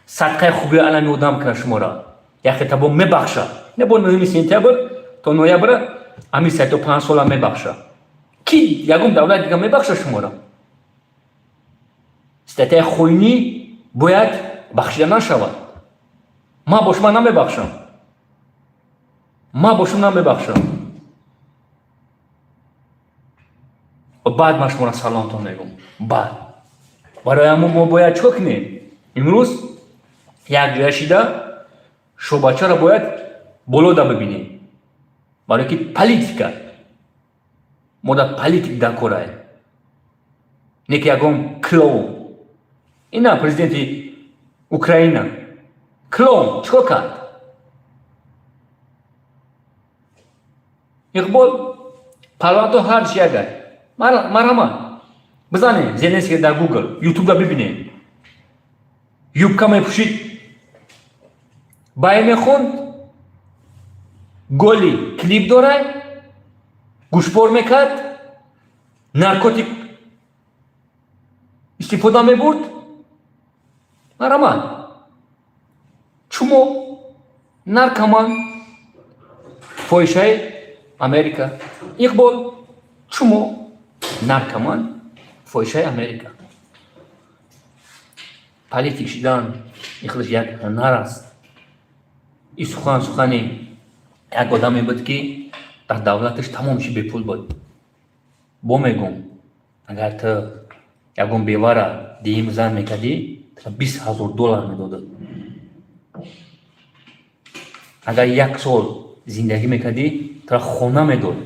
صدقه خوبی علمی ادام کنه شما را یک تبا میبخشه نبون مهمی سینتبر تا نویبر همین 35 سال میبخشه. کی یکم دولت دیگه میبخشه شما را. ستته خوینی باید بخشیده نشود. ما با شما نمیبخشم. و بعد ما شما را سلامتان میگم. بعد برای همون ما باید چه کنیم؟ امروز یک جای شده شو بچه را باید بلوده ببینیم برای که پالیتیکا ما در پالیتیک دکورای نیکی یکم کلون اینا پرزیدنت اوکراینا کلون چکو کرد؟ اقبال پرلانتو هر چی اگر مرحمت بزنه زیلنسکی در گوگل یوتیوب را ببینه یوبکا میپوشید بای میخوند گلی کلیپ داره گوشپور میکرد نارکوتیک استفاده میبرد. مرحمت چمو نارکمان فویشه امریکا اقبال چمو نارکمان فویشه امریکا. پالیتیک شدن اخلش یک هنر است. این سخنی یک آدمی بود که در دولتش تمام چی به پول بود. با میگم اگر تو یکم بیواره دیم زن میکردی تا 20,000 دلار میداده. اگر یک سال زندگی میکردی تا خونه میداد.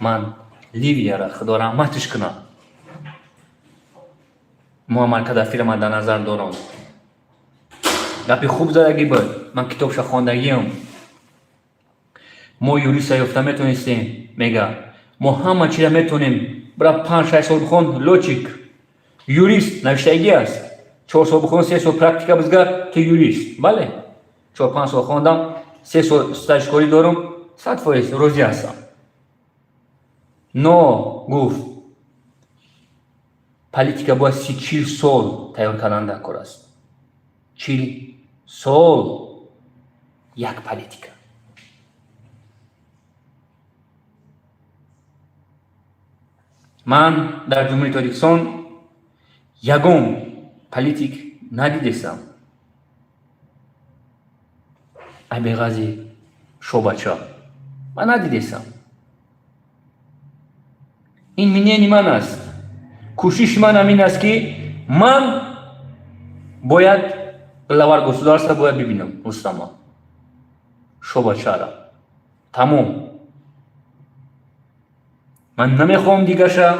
من لیویا را خدا رحمتش کنه معمر کده فیلم در نظر دارم. گپی خوب زدگی بود. من کتابش خواندگیم. ما یوریست یافته میتونستیم میگه ما همه چی را میتونیم برای 5-6 سال بخون لوچیک یوریست نوشتگی است. 4 سال بخون 3 سال پرکتیکا بزگر که یوریست. بله 4-5 سال خوندم 3 سال استاج کاری دارم 100% روزی هستم. نو گفت پالیتیکا باید 30-40 سال تیار کردن کار است. 40 سال یک پالیتیکا. من در جمهوری تاجیکستان یگم پالیتیک ندیدم. ای بغازی شوبچا من ندیدم. این منیانی من است. کوشش من همین است که من باید главар государства باید ببینم رستما شوبچا را تمام. من نمیخوام دیگه شا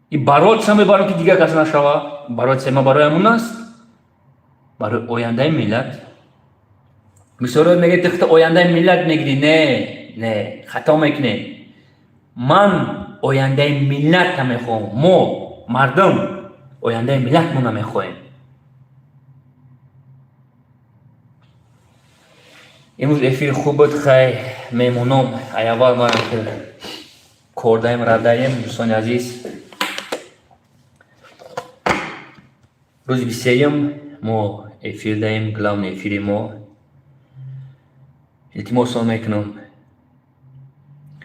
این برات سمه برای که دیگه کس نشوه. برات سمه برای همون است برای آینده ملت. مثلا میگه تخت آینده ملت میگیری. نه خطا میکنه. من آینده ملت نمیخوام. ما مردم آینده ملت ما نمیخوایم. امروز افیر خوب بود. خیلی ممنونم. اول ما کردایم ردایم دوستان عزیز. روز 23 ما افیر دایم گلاون افیری ما التماس میکنم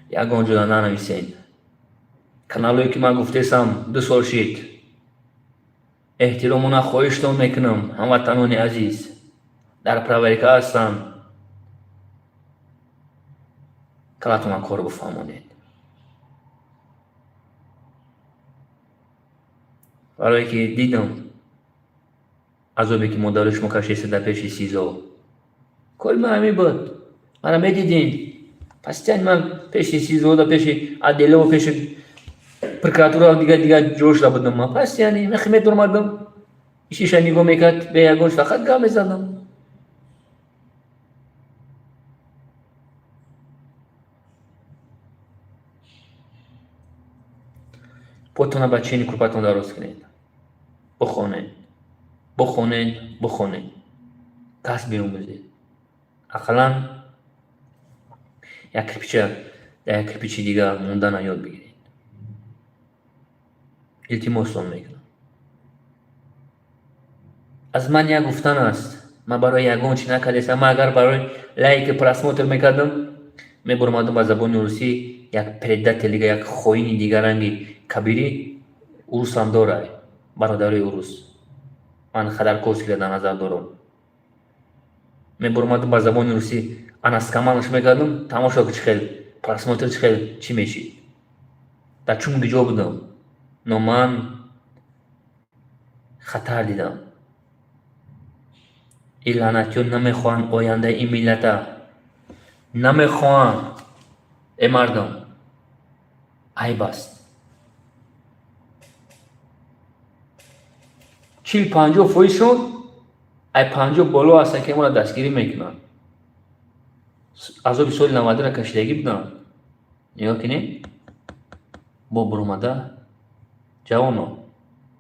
یگان جدا ننویسین. کانالایی که من گفتم 2 سال شد. احترامونه خواهشتون میکنم هموطنان عزیز در پروریکا هستم. کلاتون کار بفهمونید. برای که دیدم عذابی که مدارش مکشیسته در پیش سیزا کل من همی بود. من همی دیدین پس چند من پیش سیزا در پیش عدله و پیش پرکراتورا دیگه جوش را بدم. من پس یعنی من خیمت برمدم ایشیشه نگاه میکرد به یگانش فقط گام میزدم. پوتونا بچه اینی کروپاتون درست کنید. بخونید کس بیاموزید. اقلا یک کرپیچه در یک کرپیچی دیگه موندن یاد بگیرید. التماسون میکنم. از من یک گفتن است. من برای یگان چی نکردم. من اگر برای لایک پراسموتر میکردم میبرمادم با زبان روسی یک پردت دیگه یک خوینی دیگه رنگی کبیری اوروس هم داره. برادری اوروس من خدرکوش که در نظر دارم. میبرمادم با زبان روسی اناسکامانش میکردم تماشا که چخیل پراسموتر چخیل چی میشید. در چون گجا بودم. نو من خطر دیدم. این لعنتیون نمیخوان آینده این ملت نمیخوان. ای مردم عیب است. 40-50% شد. ای 50 بالا هستن که ما دستگیری میکنن. عذاب سال 90 را کشیدگی بودن. نگاه کنید با برآمده جوانو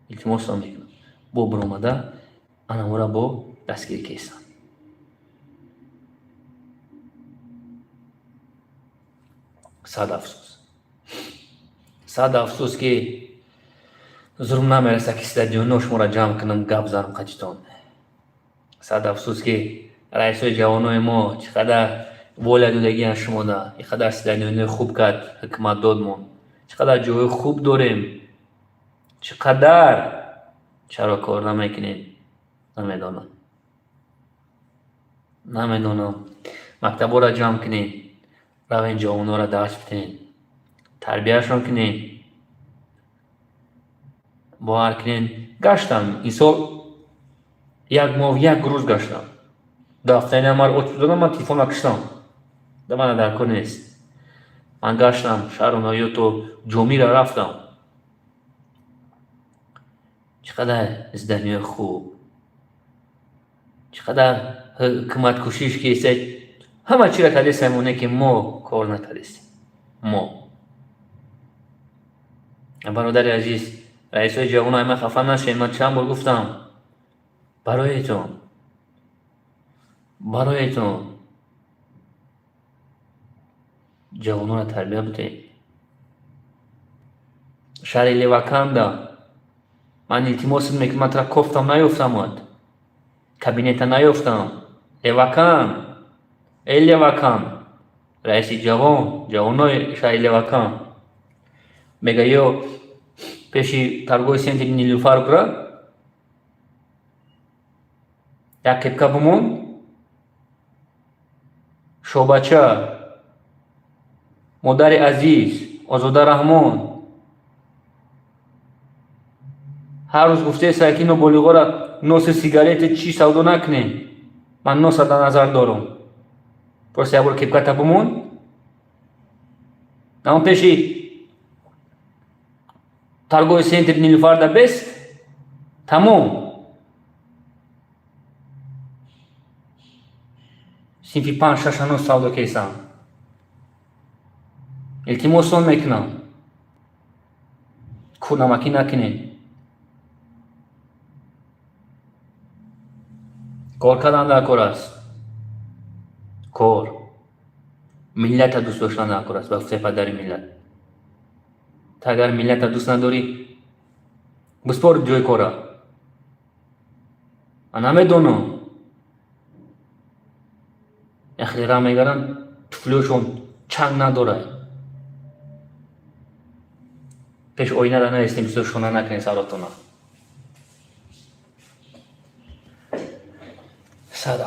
التماس میکنم با برآمده آنها را با دستگیری کردن. صد افسوس که ظلم نمیرسه که استادیون شما را جمع کنم گپ زنم قچتان. صد افسوس که رئیسای جوانای ما چقدر ولادودگی شما ده اینقدر استادیون خوب کرد حکمت دادمون. چقدر جای خوب داریم. چقدر چرا کار نمیکنید نمیدونم. مکتبا را جمع کنید. روین جوانها را درس بدین. تربیهشون کنین. باور کنین گشتم این سال یک ماه یک روز گشتم. دفتر نمار اتو دادم من تلفن کشتم. در من در کار نیست. من گشتم شهر و نایوت و جومی را رفتم. چقدر ازدنیای خوب. چقدر حکومت کوشش که همه چی را کردیم که ما کار نکردیم. ما برادر عزیز، رئیس های جوان های من خفه نشین. من چند بار گفتم برایتون جوانان را تربیه بده. شهر لیوکاندا من التماس میکنم، من ترا گفتم نیفتم، کابینت نیفتم. لیوکان رئیس جوانای شهر لیوکان میگه یو پیشی торговый центр نیلوفر برا یک کپکا بمون شوبچه مادر عزیز آزاده رحمان هر روز گفته ساکین و بولیغا را نوس سیگارت چی سودا نکنه. من 900 در نظر دارم. پس یک بار کپکا بمون اما پیشی торговый центр نیلوفر در بست تمام. صنفی 5 6 9 سودا کیسم. التماسون میکنم کونمکی نکنین. کار کردن در کار است. کار ملت دوست داشتن در کار است. به پدر ملت. تا اگر ملت دوست نداری بسپار جای کارا. من نمیدونم اخیرا میگرن طفلشون چنگ نداره. پیش آینه را نیستیم دوستشون نکنین سراتونا. صد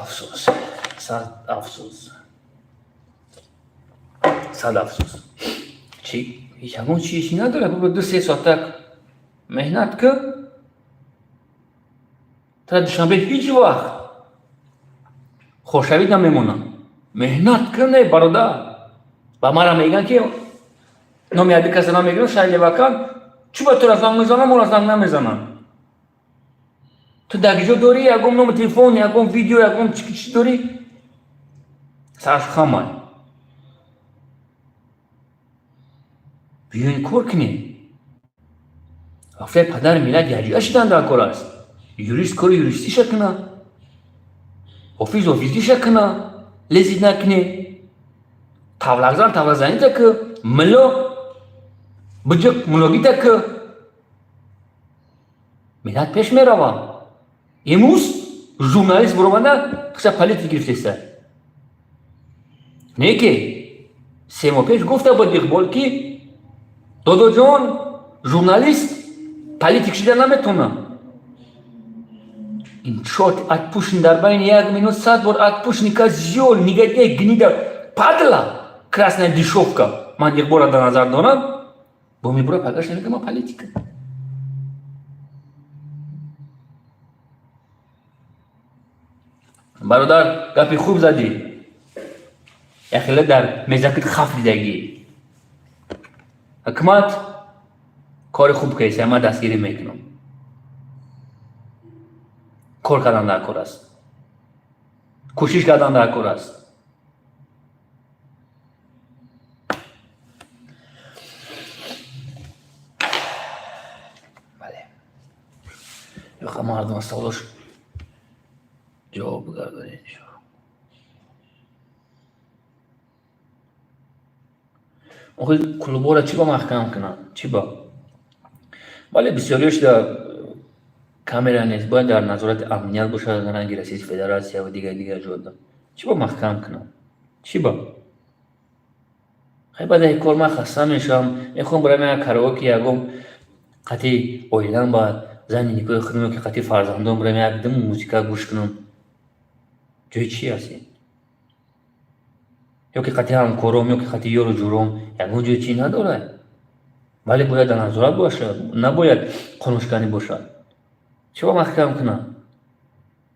افسوس. چی؟ هیچ همون چیزی نداره. بابا 2-3 ساعت مهنت که تا دوشنبه هیچ وقت خوشحالی نمیمونم. مهنت کنه برادر. و ما را میگن که نامی عدی کسی نمیگن شهر لیوکان چی با تو را زنگ میزنم ما را زنگ نمیزنم. تو دگیجو داری یکم نام تلفن یکم ویدیو یکم چی داری سرش خمای بیاین کار کنی. افته پدر ملت گریه شدن در کار است. یوریست کار یوریستی شکنه آفیزی شکنه لذیذ نکنه تاولگزنی تکه ملا بجک ملاگی تکه ملت پیش میروه. امروز ژورنالیست برو بنده خیلی پلیت گرفته است. نه که 3 ماه پیش گفته بود اقبال که دادا جان ژورنالیست پلیت کشیده نمیتونه. این شات ات پوشن در بین 1 minut 100 بار ات پوشن که زیول نگه گنیده پادلا красная дешевка. من اقبال در نظر دارم با می برو پگرش نمیگه ما پلیتیکه. برادر گپی خوب زدی. اخیلا در مزاکت خف دیدگی. حکمت کار خوب کیسه ما دستگیری میکنم. کار کردن در کار است. کوشش کردن در کار است. بله. یا مردم سوالش جواب بگردانید. آخه کلوبا را چی با محکم کنن؟ چی با؟ ولی بسیاریش در کامرا نیست. باید در نظارت امنیت باشه در رنگ رئیس فدراسیا و دیگر جدا. چی با محکم کنن؟ چی با؟ خیلی بعد این کار من خسته میشم. میخوام برای من کاراوکه یکم قطعی اویلم باید زنی نیکوی خودم که قطعی فرزندم برای من بدم موسیقی گوش کنم. جای چی هستی؟ یا که قطعی همکارم یا که قطعی یارو جورم یکم جای چی نداره. ولی باید در نظارت باشه. نباید قانونشکنی باشه. چی با محکم کنن؟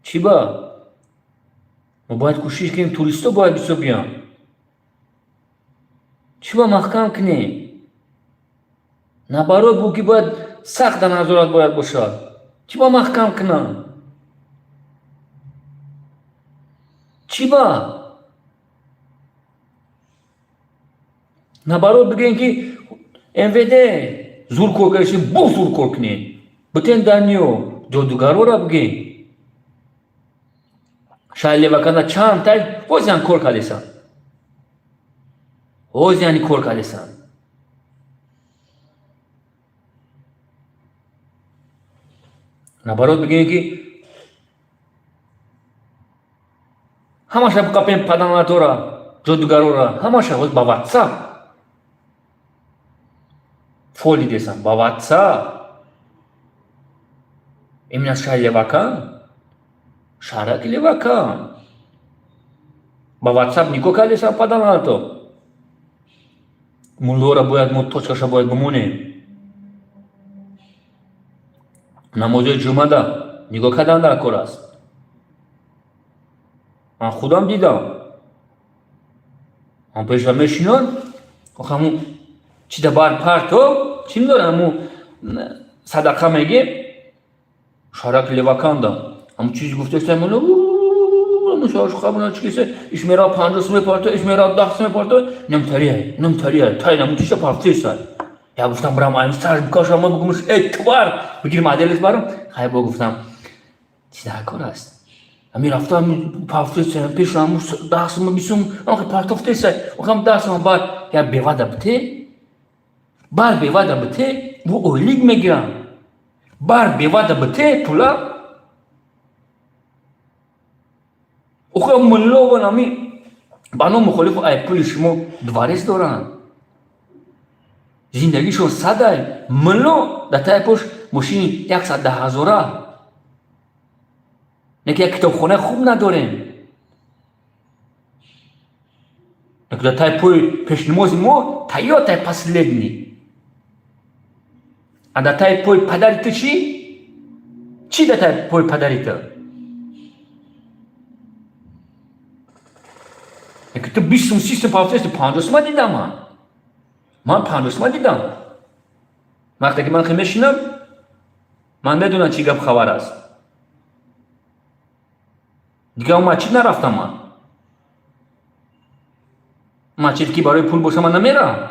چی با؟ ما باید کوشش کنیم توریستا باید بیسو بیان. چی با محکم کنیم؟ نبراد بو که باید سخت در نظارت باید باشه. چی با محکم کنن؟ چی با؟ نبراد بگین که MVD زور korkarışı bu zor korkne. Bütün danyo jodugarora bugün. Şaile vakanda çantay o yüzden korkalesan. O yüzden korkalesan. Nabarot bugün ki hamaşa bu kapın padanatora jodugarora hamaşa o bavatsa. Foli desem bavatsa. Emine şaile vakan. Шарак левакан. Ба WhatsApp нико калеса паданато. Мулора бояд мо точкаша бояд бимоне. Намози ҷумада нигоҳ кардан дар кор аст. Ман худам дидам. Он пеша мешинад, охаму чида бар парто, чӣ медонам мо садақа мегӣ? Шарак леваканда. هم چیزی گفته است من مشاهش خبرنا چی کیسه ایش میرا 50 میپارتو ایش میرا 10 میپارتو نمتریه تای نموتیش پارتی است یا گفتم برام این سر بکاشم ما بگمش اتوار بگیرم عدالت برام خیلی با گفتم چی در کار است امی رفتم پارتی است پیشم 10 ما بیسم آخه پارتی است آخه 10 ما بار یا بیواده بته بار بیواده بته bu oylik میگیرم بار بیواده بته پولا اوخه ملو و نمی بانو مخالف ای پول شما دوارش دارن زندگیشون ساده ملو دتای پوش ماشین 110,000 نکه کتابخونه خوب نداریم نکه دتای پول پیشنماز ما تایو تای последний а دتای پول پدریت چی دتای پول پدریت تو 20 30 پافتست 50 دیدم من 50 دیدم وقتی که من خیلی میشینم من بدونم چی گپ خبر است دیگه اون مسجد نرفتم من مسجد که برای پول باشه من نمیرم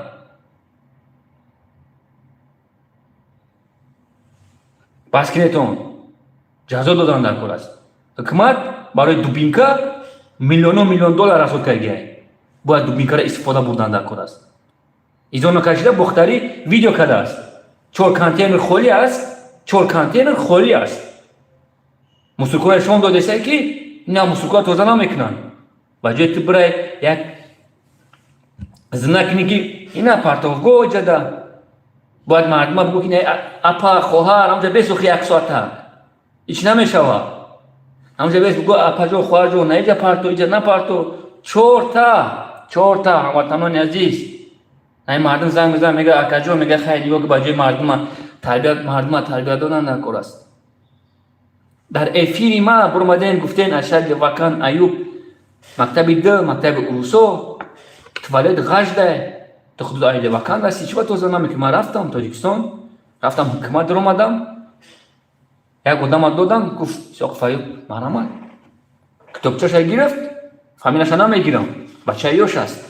بس کنیتون جزا دادن در کار است حکومت برای دوبینکا میلیون دلار رسول کرده باید دوبینکا را استفاده بردن در کار است ایزانو کشیده بختری ویدیو کرده است 4 کانتینر خالی است موسیقیشون داده است که نه موسیقی توزه نمیکنن بجای تو برای یک زنک میگی اینا پرتوگو جدا باید مردم بگو که نه اپا خواهر همجا بسوخی 1 ساعت ایچ نمیشوه همجا بس بگو اپا جو خواهر جو نه ایجا پرتو ایجا نه پرتو چورتا هموطنان عزیز نه مردم زنگ میزن میگه اکا جو میگه خیلی که بجای مردم تربیت دادن در کار است در افیری ما برمدین گفتین اشد وکان ایوب مکتبی ده مکتب اروسو توالد غجده تو خود آیده وکان رسی چی با توزه نمی که من رفتم تاجیکستان رفتم حکمت در اومدم یک آدم دادم گفت شاق فایب مرمال کتابچه‌ش گرفت فامیلش نمیگیرم بچه ایوش است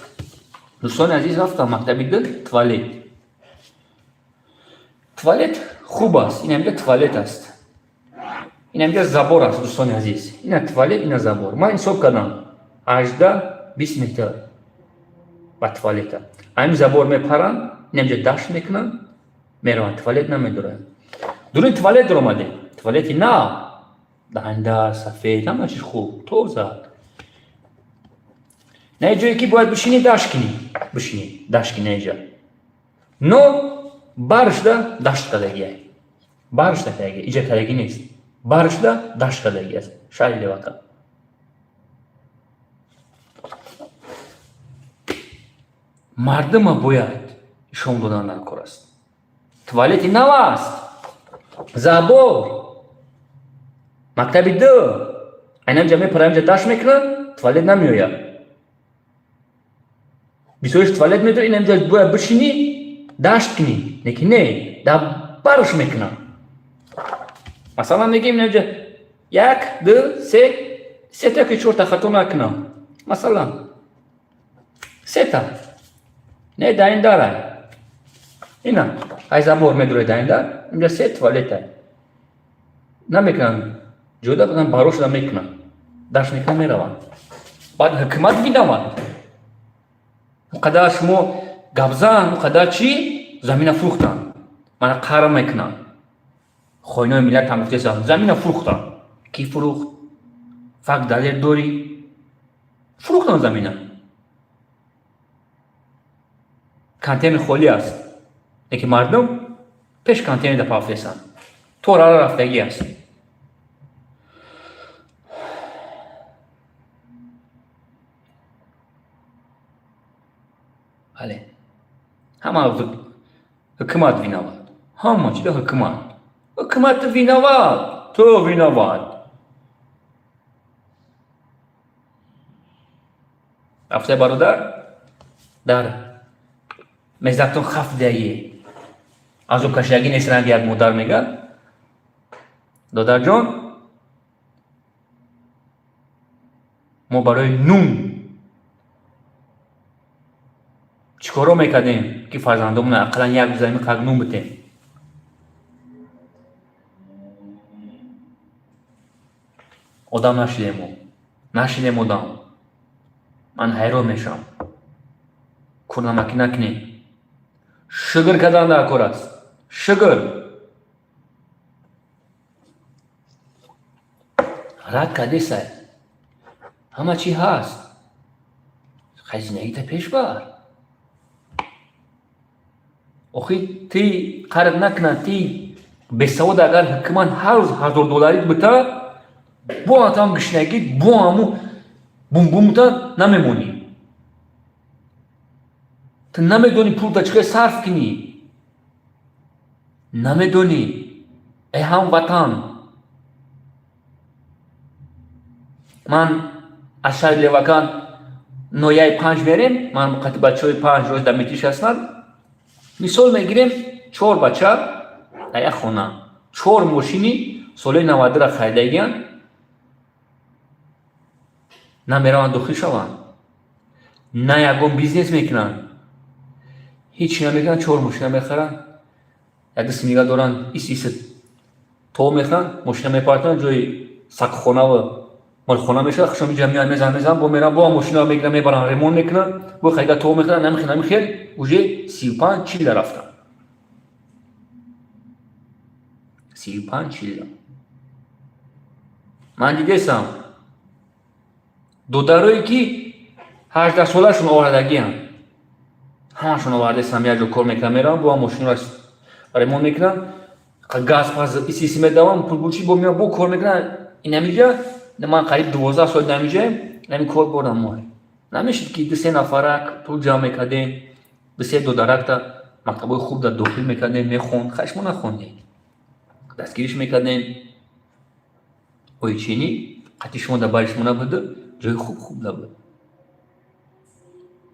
دوستان عزیز رفتم مکتبی ده توالت خوب است این میگه توالت است این میگه زبور است دوستان عزیز اینا توالت اینا زبور من حساب کردم 18-20 متر با توالت این زبور میپرن این میگه داشت میکنن میرن توالت نمیدارن دورین توالت در اومده توالتی نه دهنده سفید همه چیز خوب توزه نه جایی که باید بشینی داشت کنی اینجا نو بارش دا داشت کردگیه بارش دا کردگیه اینجا کردگی نیست بارش دا داشت کردگیه است شاید لواکا مردم باید شام دادن در کار است توالتی نو است زبور مکتبی دو اینم جمعه پرایم جا داشت میکنن توالت نمیوید بیسویش توالت میدو اینم جا باید بشینی داشت کنی نکی نه دا بارش میکنن مثلا میگیم اینجا 1 2 3 تا که 4 تا خطا نکنم مثلا 3 تا نه دا این داره اینا ای زبور میدونه داینده اینجا سه توالته نمیکنن جدا بدن باروش نمیکنن داشت میکنن میرون بعد حکمت میدوند قدر شما گبزن قدر چی زمین فروختن من قهر میکنن خوینای ملت هم گفته زمین فروختن کی فروخت فقط دلیل دوری فروختن زمینه کانتین خالی است یکی مردم پیش کانتین دفعه فرستن تو را رفتگی است بله همه حکمت وینود همه چیز حکمت وینود تو وینود رفته برادر در مزدتون خفت دهیه از او کشیدگی نیست رنگ یک مادر میگه دادر جان ما برای نون چیکارا میکردیم که فرزندمون اقلا یک زمین قد نون بتیم آدم نشیدیم آدم من حیران میشم کورنمکی نکنیم شگر کردن در کار است شگر رد کردی سای همه چی هست خزینه‌ای تا پیش بر آخی تی قرض نکنن تی به سعود اگر حکمان هر روز $1000 بتا با هم گشنگی با همو بوم بوم تا نمیمونی تو نمیدونی پول تا چقدر صرف کنی نمیدونی ای هم وطن من از شهر لیوکان نویای 5 میریم من قطع بچه های 5 روز در میتیش هستن مثال میگیریم 4 بچه در یک خونه 4 ماشینی سالی 90 را خریده گیان نه میروند دخلی شوند نه یکم بیزنس میکنن هیچی نمیکنن 4 ماشین میخرن یک دست میگه دارن ایست تو میخرن ماشین میپارتن جای سک خونه و مال خونه میشه خشم جمعیت میزن با میرن با ماشین ها میگیرن میبرن ریمون میکنن با خیلی تو میخرن نمیخیر اوجه 35-40 رفتن 35-40 من دیدم دخترایی که 18 سالشون آوردگی هم همشون آورده سمیه جو کار میکنن میرن با ماشین را ریمون میکنن گاز پاز ایسی میدوام پول بوچی با میان با کار میکنن این نمیگه من قریب 12 سال نمیشه نمی کار بردم ماه نمیشد که 2-3 نفرک پول جمع میکردیم بسیار دو درک تا مکتبای خوب در داخل میکردیم میخوند خشمو نخوندیم دستگیرش میکردیم اوی چینی قطعی شما در بارش مونه بده جای خوب نبود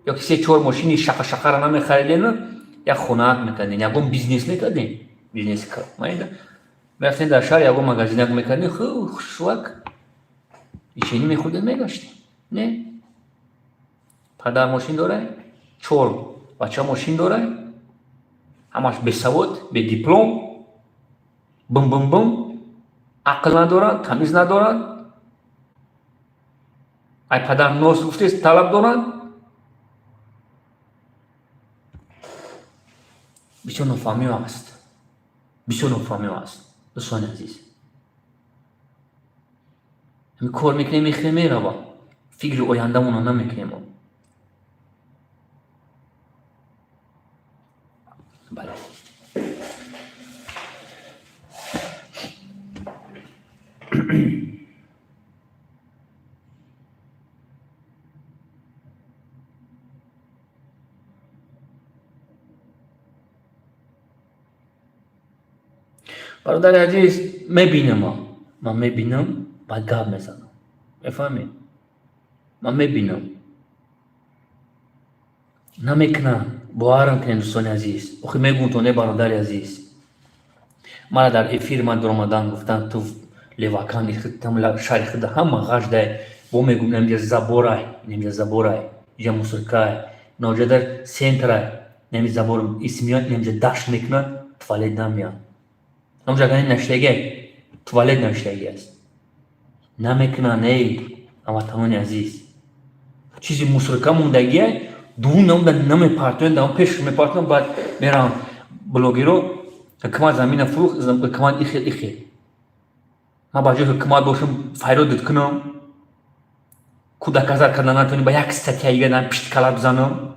یا کسی 4 ماشینی شقه را نمیخریدین یا خونه میکردین یا گم بیزنس میکردین بیزنس کار ما اینجا میرفتین در شهر یا گم مغازینک میکردین خوشوک چینی میخوردین میگشتین نه پدر ماشین داره 4 بچه ماشین داره همش به سواد به دیپلم بم عقل ندارن تمیز ندارن ای پدر ناز گفته طلب دارن بسیار نفهمی است دوستان عزیز همین کار میکنیم میخواه میروم فکر آینده مونو نمیکنیم بله برادر عزیز من میبینم بعد گپ میزنم بفهمید من میبینم نمیکنم باورم کنید دوستان عزیز آخه میگم تو نه برادر عزیز مرا در افیر من در رمضان گفتن تو لیواکان خدمت شهر خدا همه غش ده با میگم نمیجا زبورای یا موسیقی نوجدر سنترای نمی زبور اسمیات نمیجا داشت میکنن توالت نمیاد. اونجا گاهی نشتگه توالت نشتگی است. نمیکنن ای اما تمام عزیز چیزی مشترک موندگیه دون نموندن نمیپرتون دام پیش میپرتون بعد میرم بلوگی رو حکومت زمین فروخت حکومت ایخی ما باجه حکومت باشم فایده کنم کودک هزار کردن نتونی با یک استاتیایی بدن پشت کلا بزنم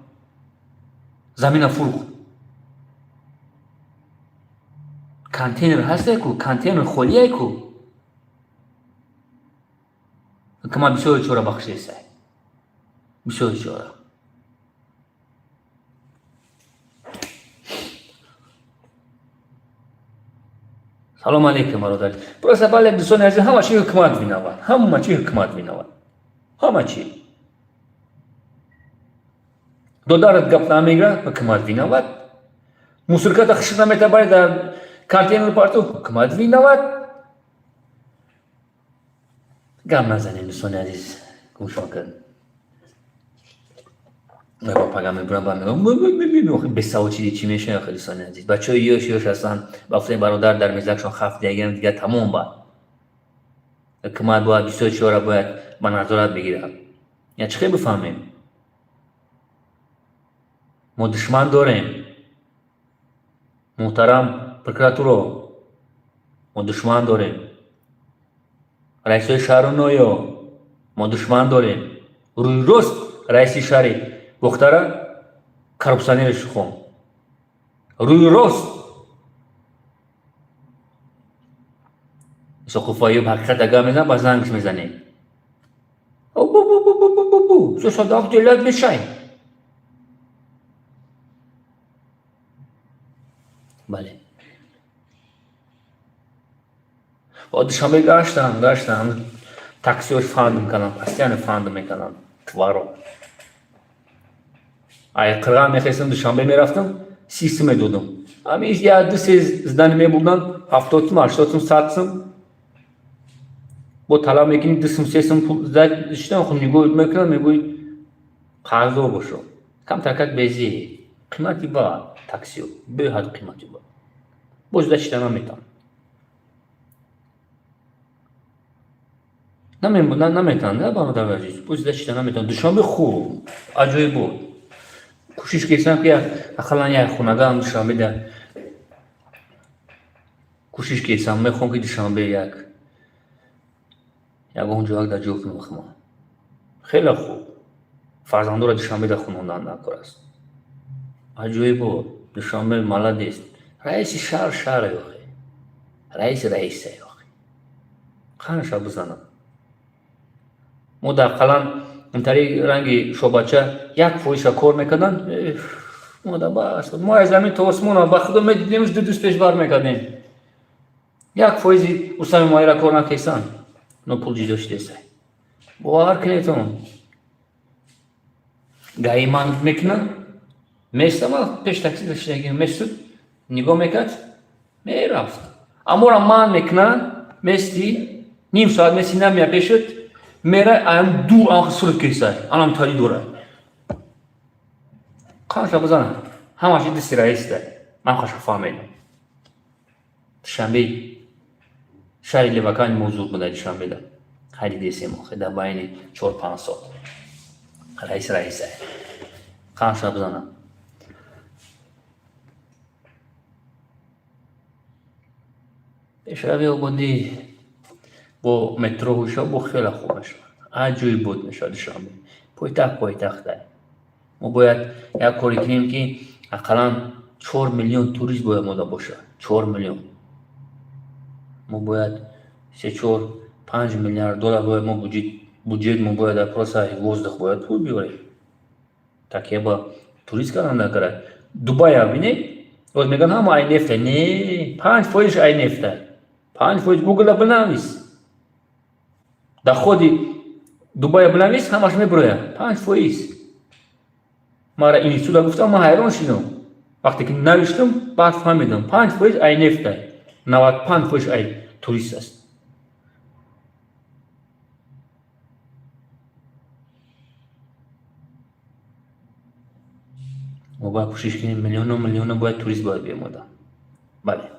زمین فروخت کانتینر هسته کو کانتینر خالیه کو حکومت بسیار چورا بخشیده است بسیار چورا سلام علیکم برادر. برای سوال دوستان عزیز همه چی حکومت بینواد. همه چی حکومت بینواد. همه چی. دلارت گپ نمیگه حکومت بینواد. مشرکت خشن نمیتابه در کانتینر پارتو حکومت بینواد. گام نزنید دوستان عزیز. گوش کن. من با پیام میبرم میگم بسیار چی میشه خیلی دوستان عزیز. بچه‌ها یوش هستن. وقتی برادر در میزکشون خفت دیگه تمام با. حکومت باید 24 باید با نظارت بگیره. یا چه بفهمیم؟ ما دشمن داریم. محترم پرکراتورو ما دشمن داریم. رئیس شهر نویو ما دشمن داریم. روی روز رئیس شهری دختره کرپسانی رش خون. روی روز سقوفایی و حقیقت اگه میزنن باز زنگش میزنیم. او بو بو بو بو بو بو سو صداق جلاد میشای. بله. و دوشنبه گشتم تاکسیوش فاند میکنم پستیان فاند میکنم توارو ای قرار میخواستم دوشنبه میرفتم سیستم دادم همیشه یا دو سه زدن میبودن 70 ساعتم با طلا میکنی دستم سیستم پول زد داشتم خود میگوی قرضو باشو کم ترکت بیزی قیمتی با تاکسیو به حد قیمتی با باز داشتم میتونم نمیتونم برادر عزیز باز داشتم میتونم دوشنبه خوب عجیب بود کوشش کردم که اخلاً یک خونگاه هم دوشنبه ده کوشش کردم میخوام که دوشنبه یک اونجا در جوک میخوام خیلی خوب فرزندو را دوشنبه ده خونوندن نکار است عجیب بود دوشنبه مالدیست رئیس شهر یاخی رئیس یاخی خانش بزنم مدقلا اونطری رنگی شوباچه یک فروش کار میکردن ما از زمین تا آسمون با خودم میدیدیمش دوست پیش بر میکردیم یک فویزی اصلا مایی را کار نکیسن نو پول جی داشته سای باور کنیتون گاهی من میکنم میستم پیش تاکسی داشته گیم میستم نگاه میکرد میرفت اما را من میکنم میستی نیم ساعت میستی نمیا پیشت میره ام دو آنخ سرد کیسای آنم تاری دوره خانش بزنم همه چی دستی رئیس ده من خوش فهمیدم شنبه شهری لبکان موضوع بوده شنبه ده خیلی دیسی موخه در باین 4-5 سال رئیس خانش بزنم پیشروی او بودی با مترو هوشا با خیلی خوبش عجیب بود نشاد شنبه پایتخت ده ما باید یک کاری کنیم که اقلا 4 میلیون توریست باید ما باشه 4 میلیون ما باید 3-4-5 میلیارد دلار باید ما بودجه ما باید در پروسه حفظ باید پول بیاریم تا که با توریست کردن نکرد دوبای بینید روز میگن هم ای نفته نه 5 فایش ای نفته 5 فایش گوگل بنویس در خودی دوبای بنویس همش میبره 5 فایش ما را این سودا گفتم ما حیران شدم وقتی که نوشتم بعد فهمیدم 5 فایش ای نفته 95 فایش ای توریست است ما باید کوشش کنیم میلیون باید توریست باید بیامده بله.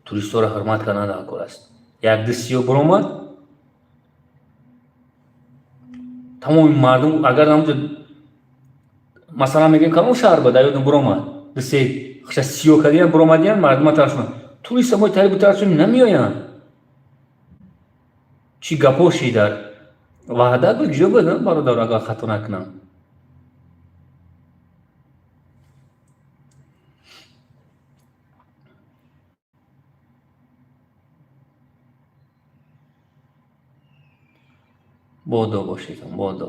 туристҳоро ҳурмат кардан дар кор аст. як дистиё баромад, тамоми мардум агар ҳамҷо масалан мегӯем калон шаҳр ба даёдам баромад, дисте хиша сиё кардиям баромадиям мардума таршон. туриста мо тари бутаршон намеоянд. чӣ гапоши дар ваҳдат ҷо буда бародар агар хато накунам. бодо бошед, бодо.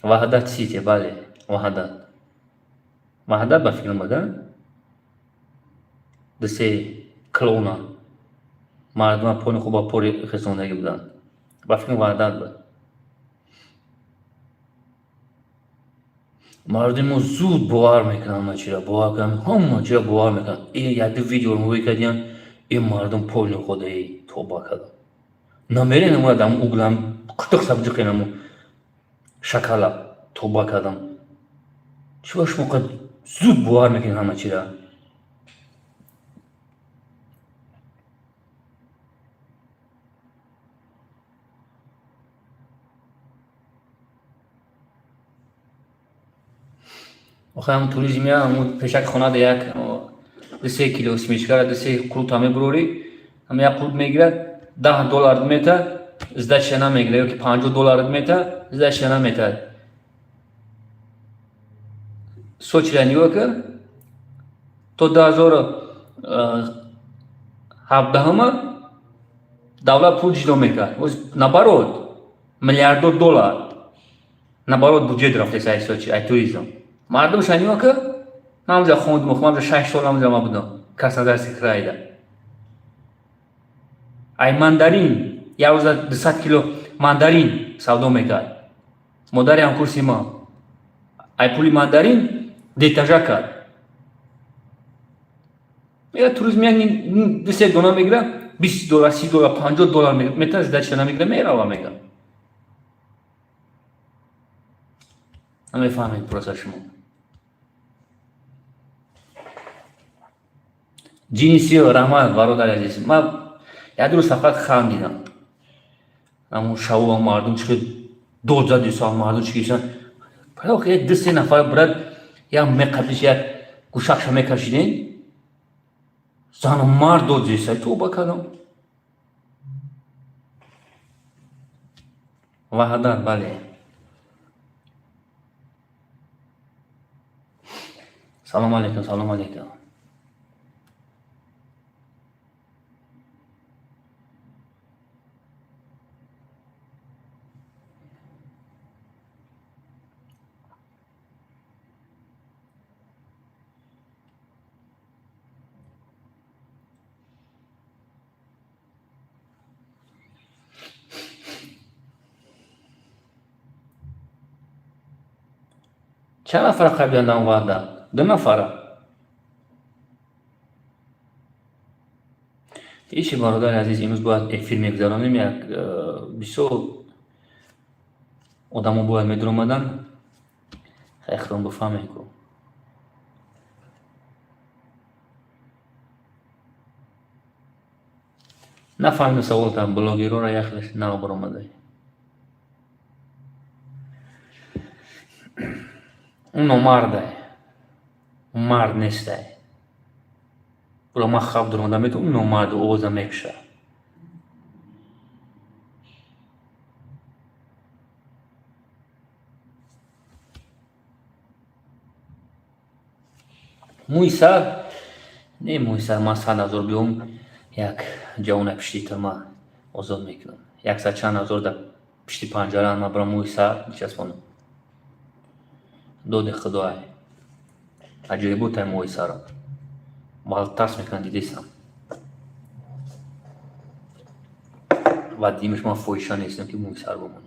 ваҳдат сите, бале, ваҳдат. ваҳдат ба филм буда. дисте клоуна. мардума пони хуб ба пори хизондагӣ буданд. ба филм ваҳдат буд. мардуми мо зуд бовар мекунанд, ҳама чиро бовар кунанд, ҳама чиро бовар мекунанд. як ду видеоро мувои кардиям, ин мардум пони худаи тоба кардам. намере намояд ам углам қитиқ сабҷиқинам шакала тоба кардам. чива шумо қад зуд бовар мекунед ҳама чиро. охир ҳам туризм я ҳамун пешак хонада як 2 кило смичкара 2 крут мебурорӣ, ҳам як крут мегирад $10 мета, сдача намегира, ёки $50 мета, сдача намета. Сочиро нигоҳ кар, то 2017 давлат пул ҷидо мекард. Наоборот, миллиардор доллар наоборот буҷет рафта саи Сочи, ай туризм. мардум шанигоҳ кар, ман ҳамҷа хондим, ҳамҷа 6 сол ҳамҷа ма будам, Краснодарский крайда. ай мандарин, як рӯза 200 кило мандарин савдо мекард. модари ҳамкурси ма. ай пули мандарин детажа кард. я туризм як дисте дона мегира, $20, $30, $50 мета, сдача намегира, мерава мега. намефаҳмед просто шумо. ҷинсиё раҳмат бародари азиз. ман як рӯз фақат хандидам. ҳамун шаву мардум чӣ дод зади сал мардум чӣ кисан. парохи як 2-3 нафар бурад як меқаблиш як гӯшакша мекашидем. зану мард дод зиса тоба кардам. ваҳдат, бале. салом алейкум, салом алейкум. چند نفر قبلا در وعده؟ 2 نفر. ایشی برادر عزیز امروز باید افیر میگذارانیم. یک بسیار آدم ها باید میدر آمدن. خیلی بفهمه که نفهمیم سوال تا بلاگیرو را یخلش نابر آمده. اون مرده، اون مرد نیسته. برای ما خواب درونده میتون اون مرد اوزا میکشه. موی سر، نه موی سر، ما 100,000 بیام یک جوان پشتی تا ما آزاد میکنم. 100,000 در پشتی پنجره ما برای موی سر میچسبونم. دود خدای عجیب بود تای موی سر بالتاس میکنن دیدیسم و دیمش ما فویشا نیستم که موی سر بمونم.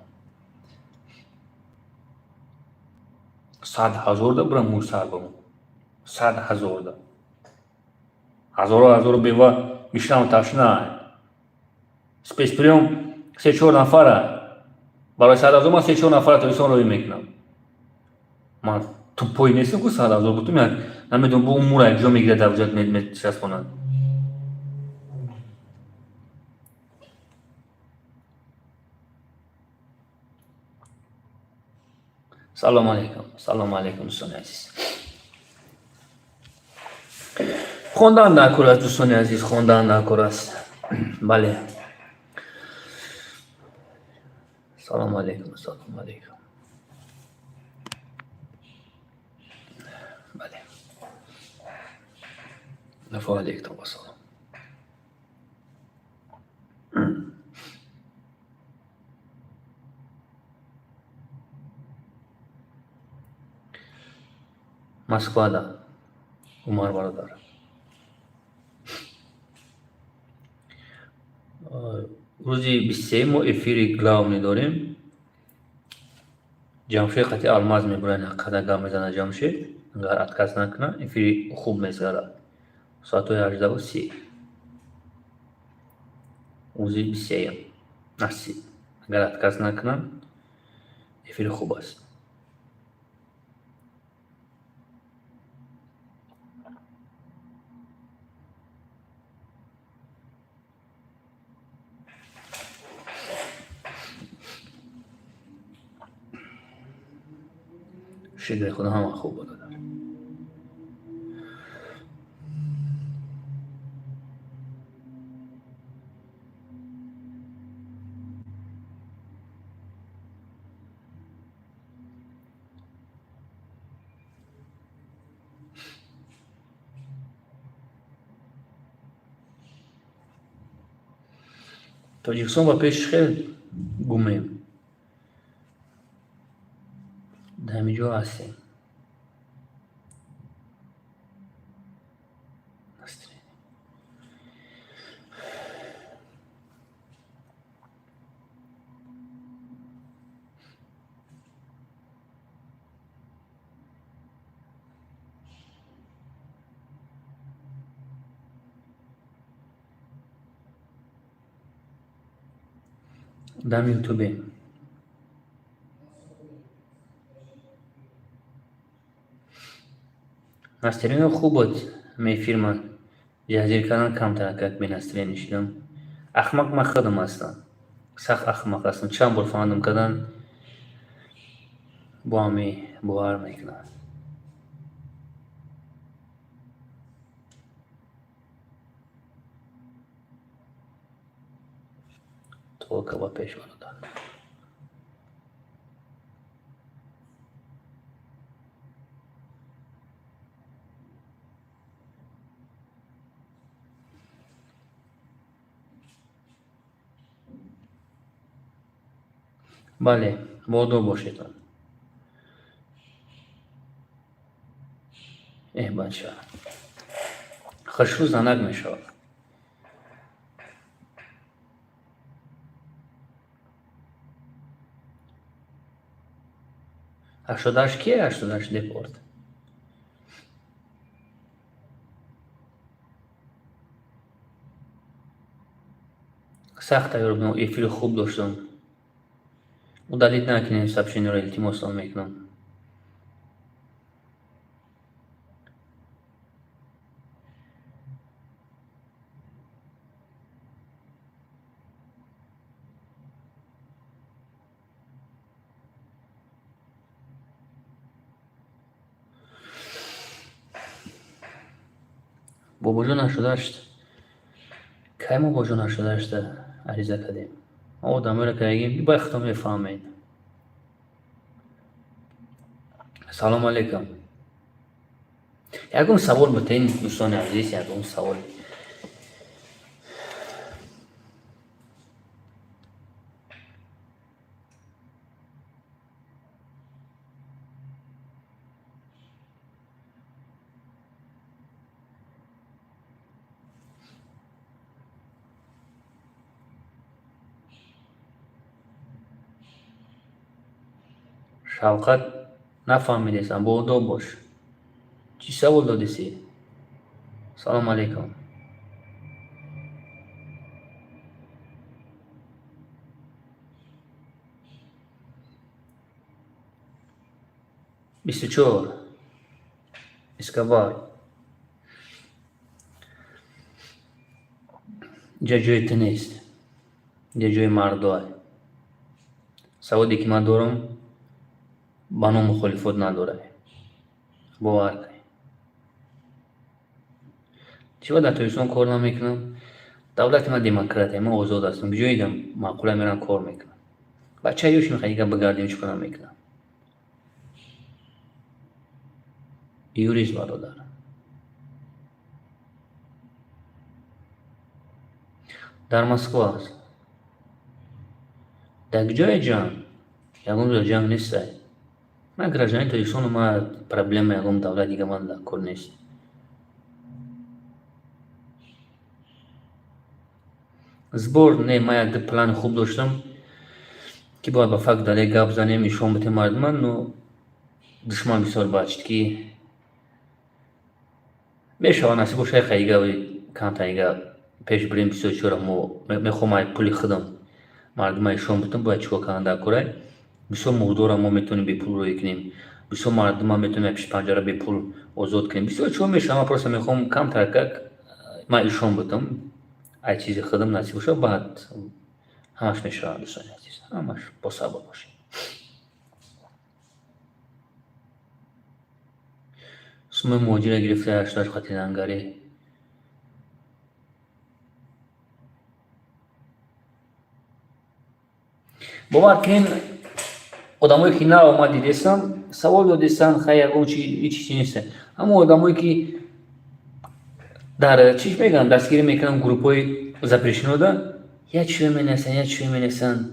100,000 دا برای موی سر بمونم. 100,000 دا. هزار بیوه میشنم تشنه. سپیس پریوم 3-4 نفره برای 100,000 من 3-4 نفر تلویزیون روی میکنم. من تو پای نیستم که 100,000 بودم یک نمیدونم با اون مورا یک جا میگیره در وجود میچسبونن. سلام علیکم. سلام علیکم دوستان عزیز. خواندن نکور است دوستان عزیز، خواندن نکور است. بله. سلام علیکم. سلام علیکم. بله. نفع علیکم و سلام. مسکو دا عمر برادر. روزی 23 ما افیری گلاو نداریم. جمشید قطعی آلماز میبرن قدر میزنه جمشید اگر اتکاس نکنه افیری خوب میذاره ساعت 18:30 روزی 23 نسی اگر اتکاس نکنه افیری خوب است. شکر خدا همه خوب بود. تاجیکستان با پیش خیلی گمیم در همینجا هستیم. در یوتیوب نسترین خوب بود. می فیلم جزیر کردن کم ترکت به نسترین نشیدم. احمق ما خودم هستم. سخت احمق هستم. چند بار فهمیدم کردن با همی باور میکنم. تو که با پیش منو دارم. بله بادو باشید. بچه خشو زنگ میشود. 88 کیه 88 دپورت سخت اگر بودم ایفیل خوب داشتم و دلیل نکنیم سبشین رو التیماس میکنم. بابا جون 88 که ما بابا جون 88 عریضه کردیم ما آدمه رو که بگیم با اختام میفهمین. سلام علیکم. یکم سوال بتین دوستان عزیز. یکم سوال شوقت نفهمیدیسم با دو باش چی سوال دادیسی. سلام علیکم. 24 اسکوبار اینجا جای تو نیست، اینجا جای مردای. سوادی که من دارم بانو مخالفت نداره، باور کنی. چرا در تویسان کار نمیکنم؟ دولت ما دموکراتی، ما آزاد هستم، بجایی دم معقوله میرم کار میکنم. بچه یوش میخوایی که بگردیم چیکار میکنم؟ یوریست برادر در مسکو است. در جای جنگ یکم در جنگ نیست. من گرجانی تویسان ما پرابلم یکم دولت دیگه من در کار نیست. زبور نه، من یک پلان خوب داشتم که باید با فقط داله گپ زنیم ایشون بته مردمان نو دشمن بسیار باشد که میشه نصیب باشه خیلی گاوی کم تایگا پیش بریم بسیار چرا مو میخوام پولی خدم مردم ایشون بتون باید چیکار کنن در کره بسیار موضوع را ما میتونیم به پول روی کنیم، بسیار مردم میتونیم پیش پنجره به پول آزاد کنیم. بسیار چون میشه من پرسه میخوام کم ترکک ما ایشون بتم ای چیزی خدم نصیب باشه بعد همش میشه دوستان عزیز، همش با صبر باشید. اسم موجی را گرفته 80 خطی زنگاری. باور کن آدمایی که نه آمد دیدستم سوال دادستن خیلی اون چی نیست. اما آدمایی که در چیش میگن دستگیری میکنن گروپای زپریشنودا یا چی مینسن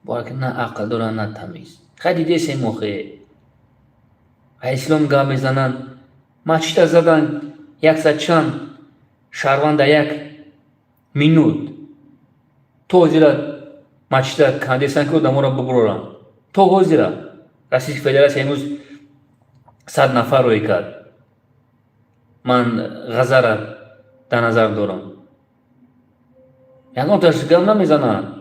باور کن نه عقل دارن نه تمیز. خیلی دیدست این موقع اسلام گام میزنن ماچتا زدن 100 چند شهروند یک مینوت تو زیرا ماچتا کاندیسان که آدم را ببرن تو زیرا رئیس فدراسیون امروز 100 نفر روی کرد. من غزه را در نظر دارم. یعنی آتش گام نمیزنن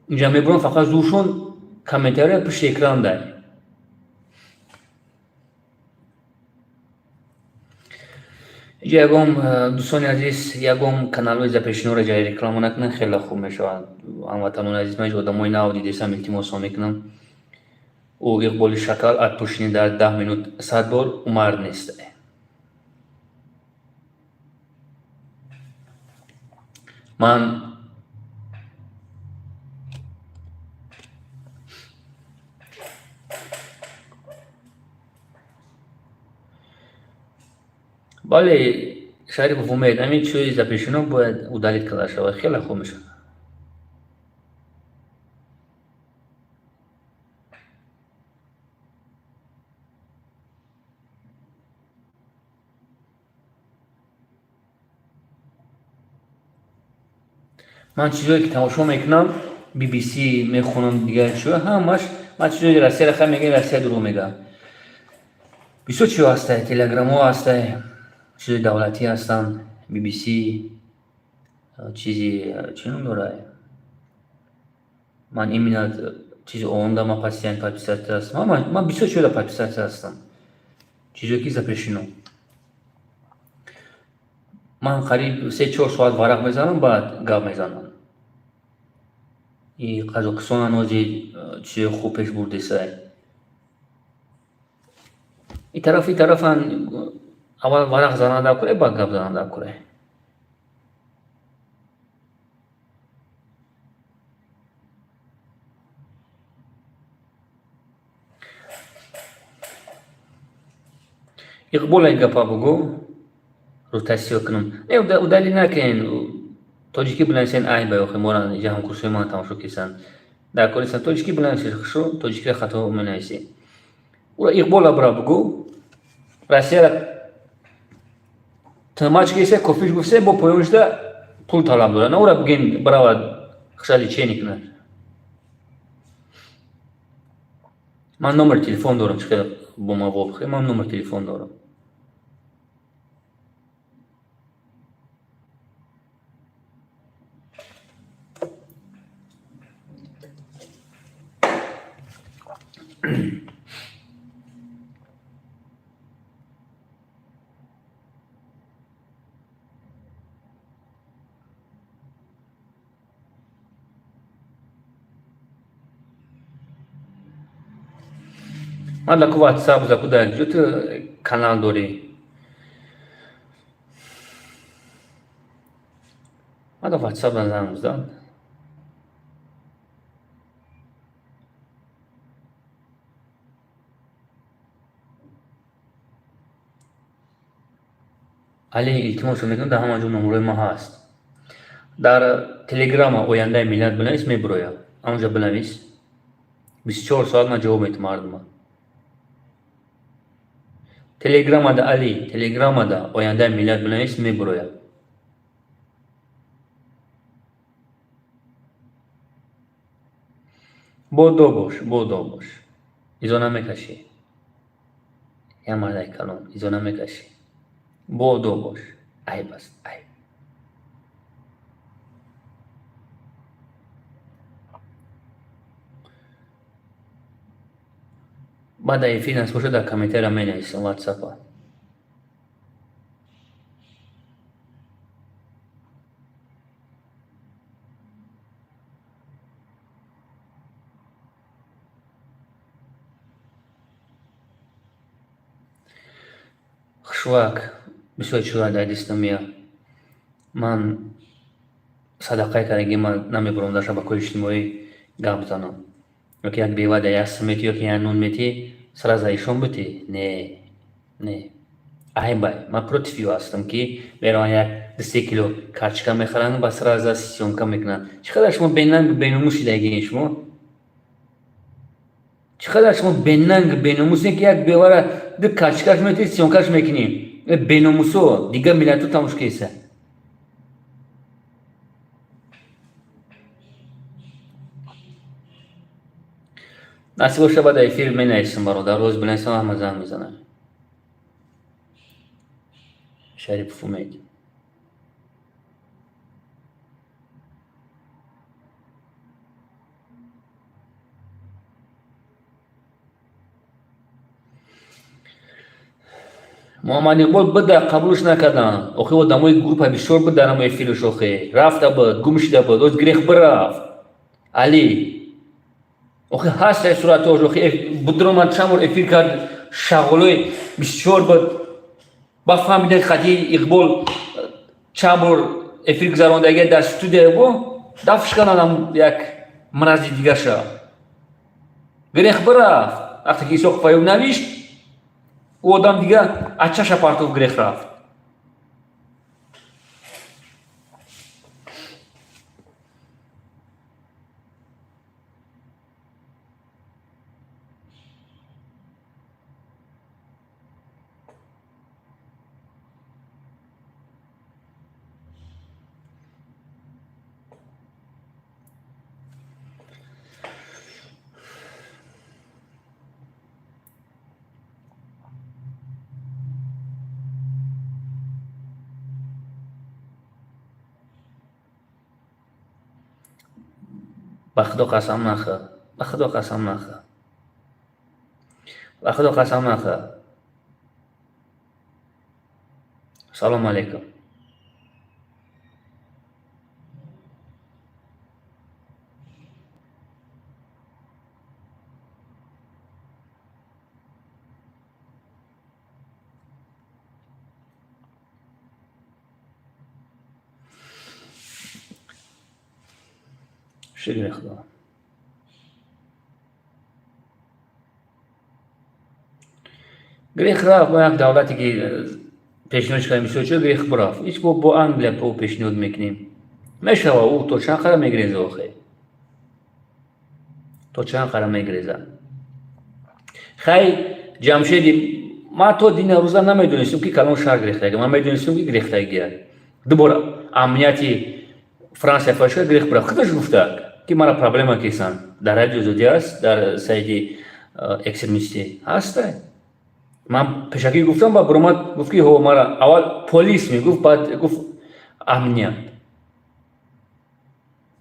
اینجا میبرن فقط زورشون کامنتاری پشت اکران داری. یکم دوستان عزیز یکم کانال زپریشنو را جای رکلام نکنن خیلی خوب میشود. هموطنان عزیز من آدمای نو دیدستم التماس میکنم او اقبال شکل ات پوشینی در 10 مینوت 100 بار عمر نیست. من بله شریف امید همین چیزی زپریشنو باید ادالت کلا شود خیلی خوب میشه. من چیزایی که تماشا میکنم بی بی سی میخونم دیگه چیزا همش من چیزایی راستی خیلی میگه راستی درو میگم. بسیار چیزا هسته تلگرام ها هسته چیزای دولتی هستن بی بی سی چیزی چی نمیدونه من ایمینا چیزی اوندا ما پاسیان پاپیسات هستم من بسیار چیزا پاپیسات هستم چیزایی که زپریشنو من قریب 3-4 ساعت ورق میزنم بعد گپ میزنم. این قزاقستان نوزی چیز خوب پیش برده سای این طرف اول ورق زننده کنه بعد گپ زننده کنه. اقبال این گپا بگو روتاسیون کنم نه ودالی نکن توجیکی بلنسین ای بیاخه موران جهان کورسی ما تماشا کیسن در کلیسان توجیکی بلنسین خشو توجیکی خطا منایسی اورا اقبال برا بگو راستی تماش کیسه کافیش گفته با پایونشده پول طلب داره نه اورا بگین برا خشالی چینی کنه. من نمبر تلفن دارم چقدر با ما وابخه من نمبر تلفن دارم. مالا کو واتساپ زاکو در جوت کانال داری مالا واتساپ نزدم زدن علی التماس میکنم در همه جو نمره ما هست در تلگرام آینده ملت بنویس میبرویا اونجا بنویس 24 ساعت من جواب میتم مردم تلگرام دا علی تلگرام دا آینده ملت بنویس میبرویا بودو باش ایزو نمیکشی یا مردای کلام ایزو نمیکشی بودو باش ای بس ای بعد ای فیننس باشه در کمیته را می نویسم واتساپ ها خشواک بسیار چرا دایدستمیا من صدقه کردگی من نمیبرم در شبکه اجتماعی گپ زنم یکی یک بیوه در یست میتی یکی یک نون میتی سر از ایشون بتی نه ای بای من پروتفیو هستم که برای یک 3 کیلو کچکا میخرن با سر از سیونکا میکنن چقدر شما بیناموسی دیگه شما چقدر شما بیناموسی که یک بیوه را دو کچکاش میتی سیونکاش میکنی بیناموسو دیگه ملتو تموش کیسه نصیب باشه بعد ای فیلم می نویسم برادر روز بنویسم همه زنگ میزنم شریف فومید محمد اقبال بده قبولش نکردن اخی و دموی گروپ بسیار بود در همه فیلمش اخی رفته بود گمشده بود از گریخ برفت علی اخی هست در صورت آج اخی بدرو من چمور افیر کرد شغلوی بسیار بود بفهمیدن خطی اقبال چمور افیر گذراندگی در استودیو بود دفش کنن یک مرضی دیگه شد گریخ برفت وقتی که ایساق فایوب نویشت او آدم دیگه اچهش پارتوف گریخ رفت بخدا قسم نخور بخدا قسم نخور بخدا قسم نخور سلام علیکم شکر خدا گریخ رفت با یک دولتی که پیشنهادش کنیم چه گریخ برفت هیچ با انگلیا با پیشنهاد میکنیم میشه او تو چند قرار میگریزه آخه تو چند قرار میگریزه خیلی جمشیدی ما تو دین روزا نمیدونستیم که کلان شهر گریختگی ما میدونستیم که گریختگیه دوباره امنیتی فرانسه فاشا گریخ برفت خودش گفته که مرا پرابلما کیسان در رادیو زودی است در سایت اکستریمیستی هسته من پیشکی گفتم با برومات گفت که هو مرا اول پلیس میگفت بعد گفت امنیت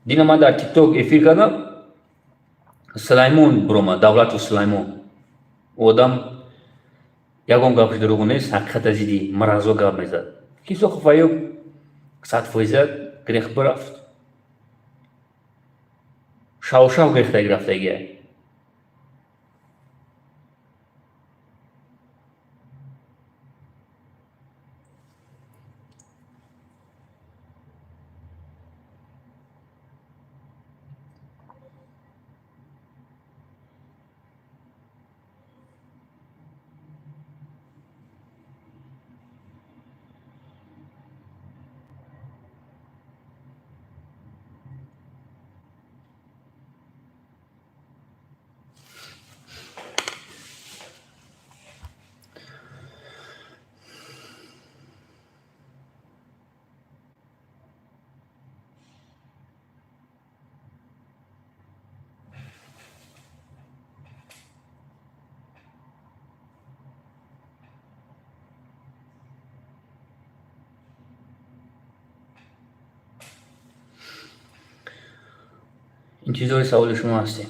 دینا من در تیک توک افیر کردم сулаймон буромад, давлату сулаймон. одам ягон гапш дурӯғ нест, ҳақиқат аз иди маразо гап мезад. Кисо хуфаёб 100% грех бирафт. Шав грехтаг рафтагия. интизори саволи шумо ҳастем.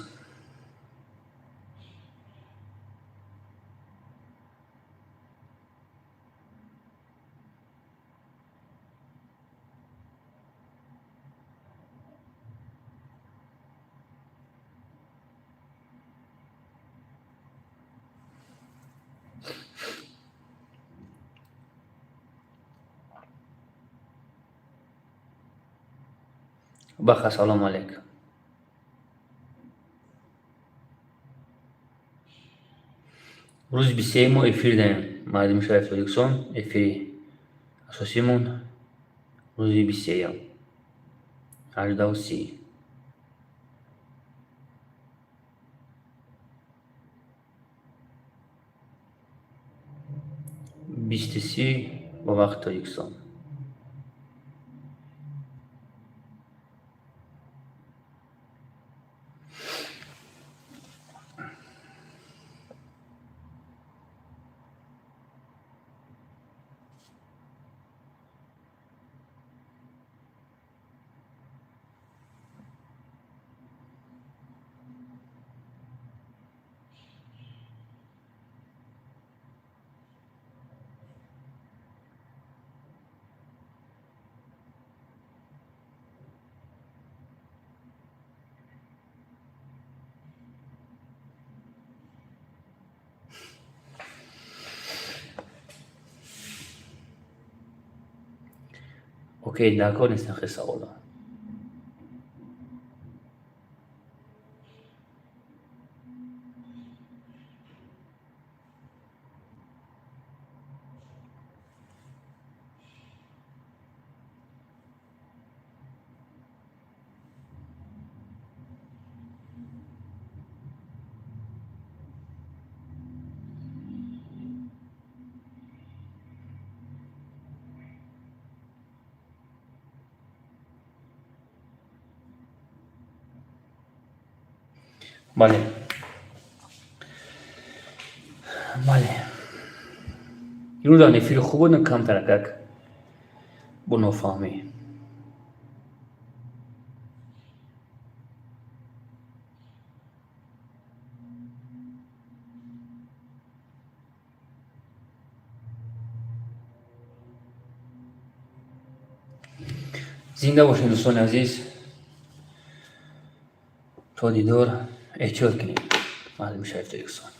бах ассалому алайкум. рӯзи 23 мо эфир дарем. Маҳдим Шаиф Ториксон, эфири асосимон рӯзи 23 18:30. با وقت Ториксон. اوکی d'accord نیستن خیلی سوالا. بله اینو دانی فیل خوب بود کم ترکک بونو فهمی زنده باشین دوستان عزیز. تا دیدار احتیاط کنید. معلم شریف Ториксон.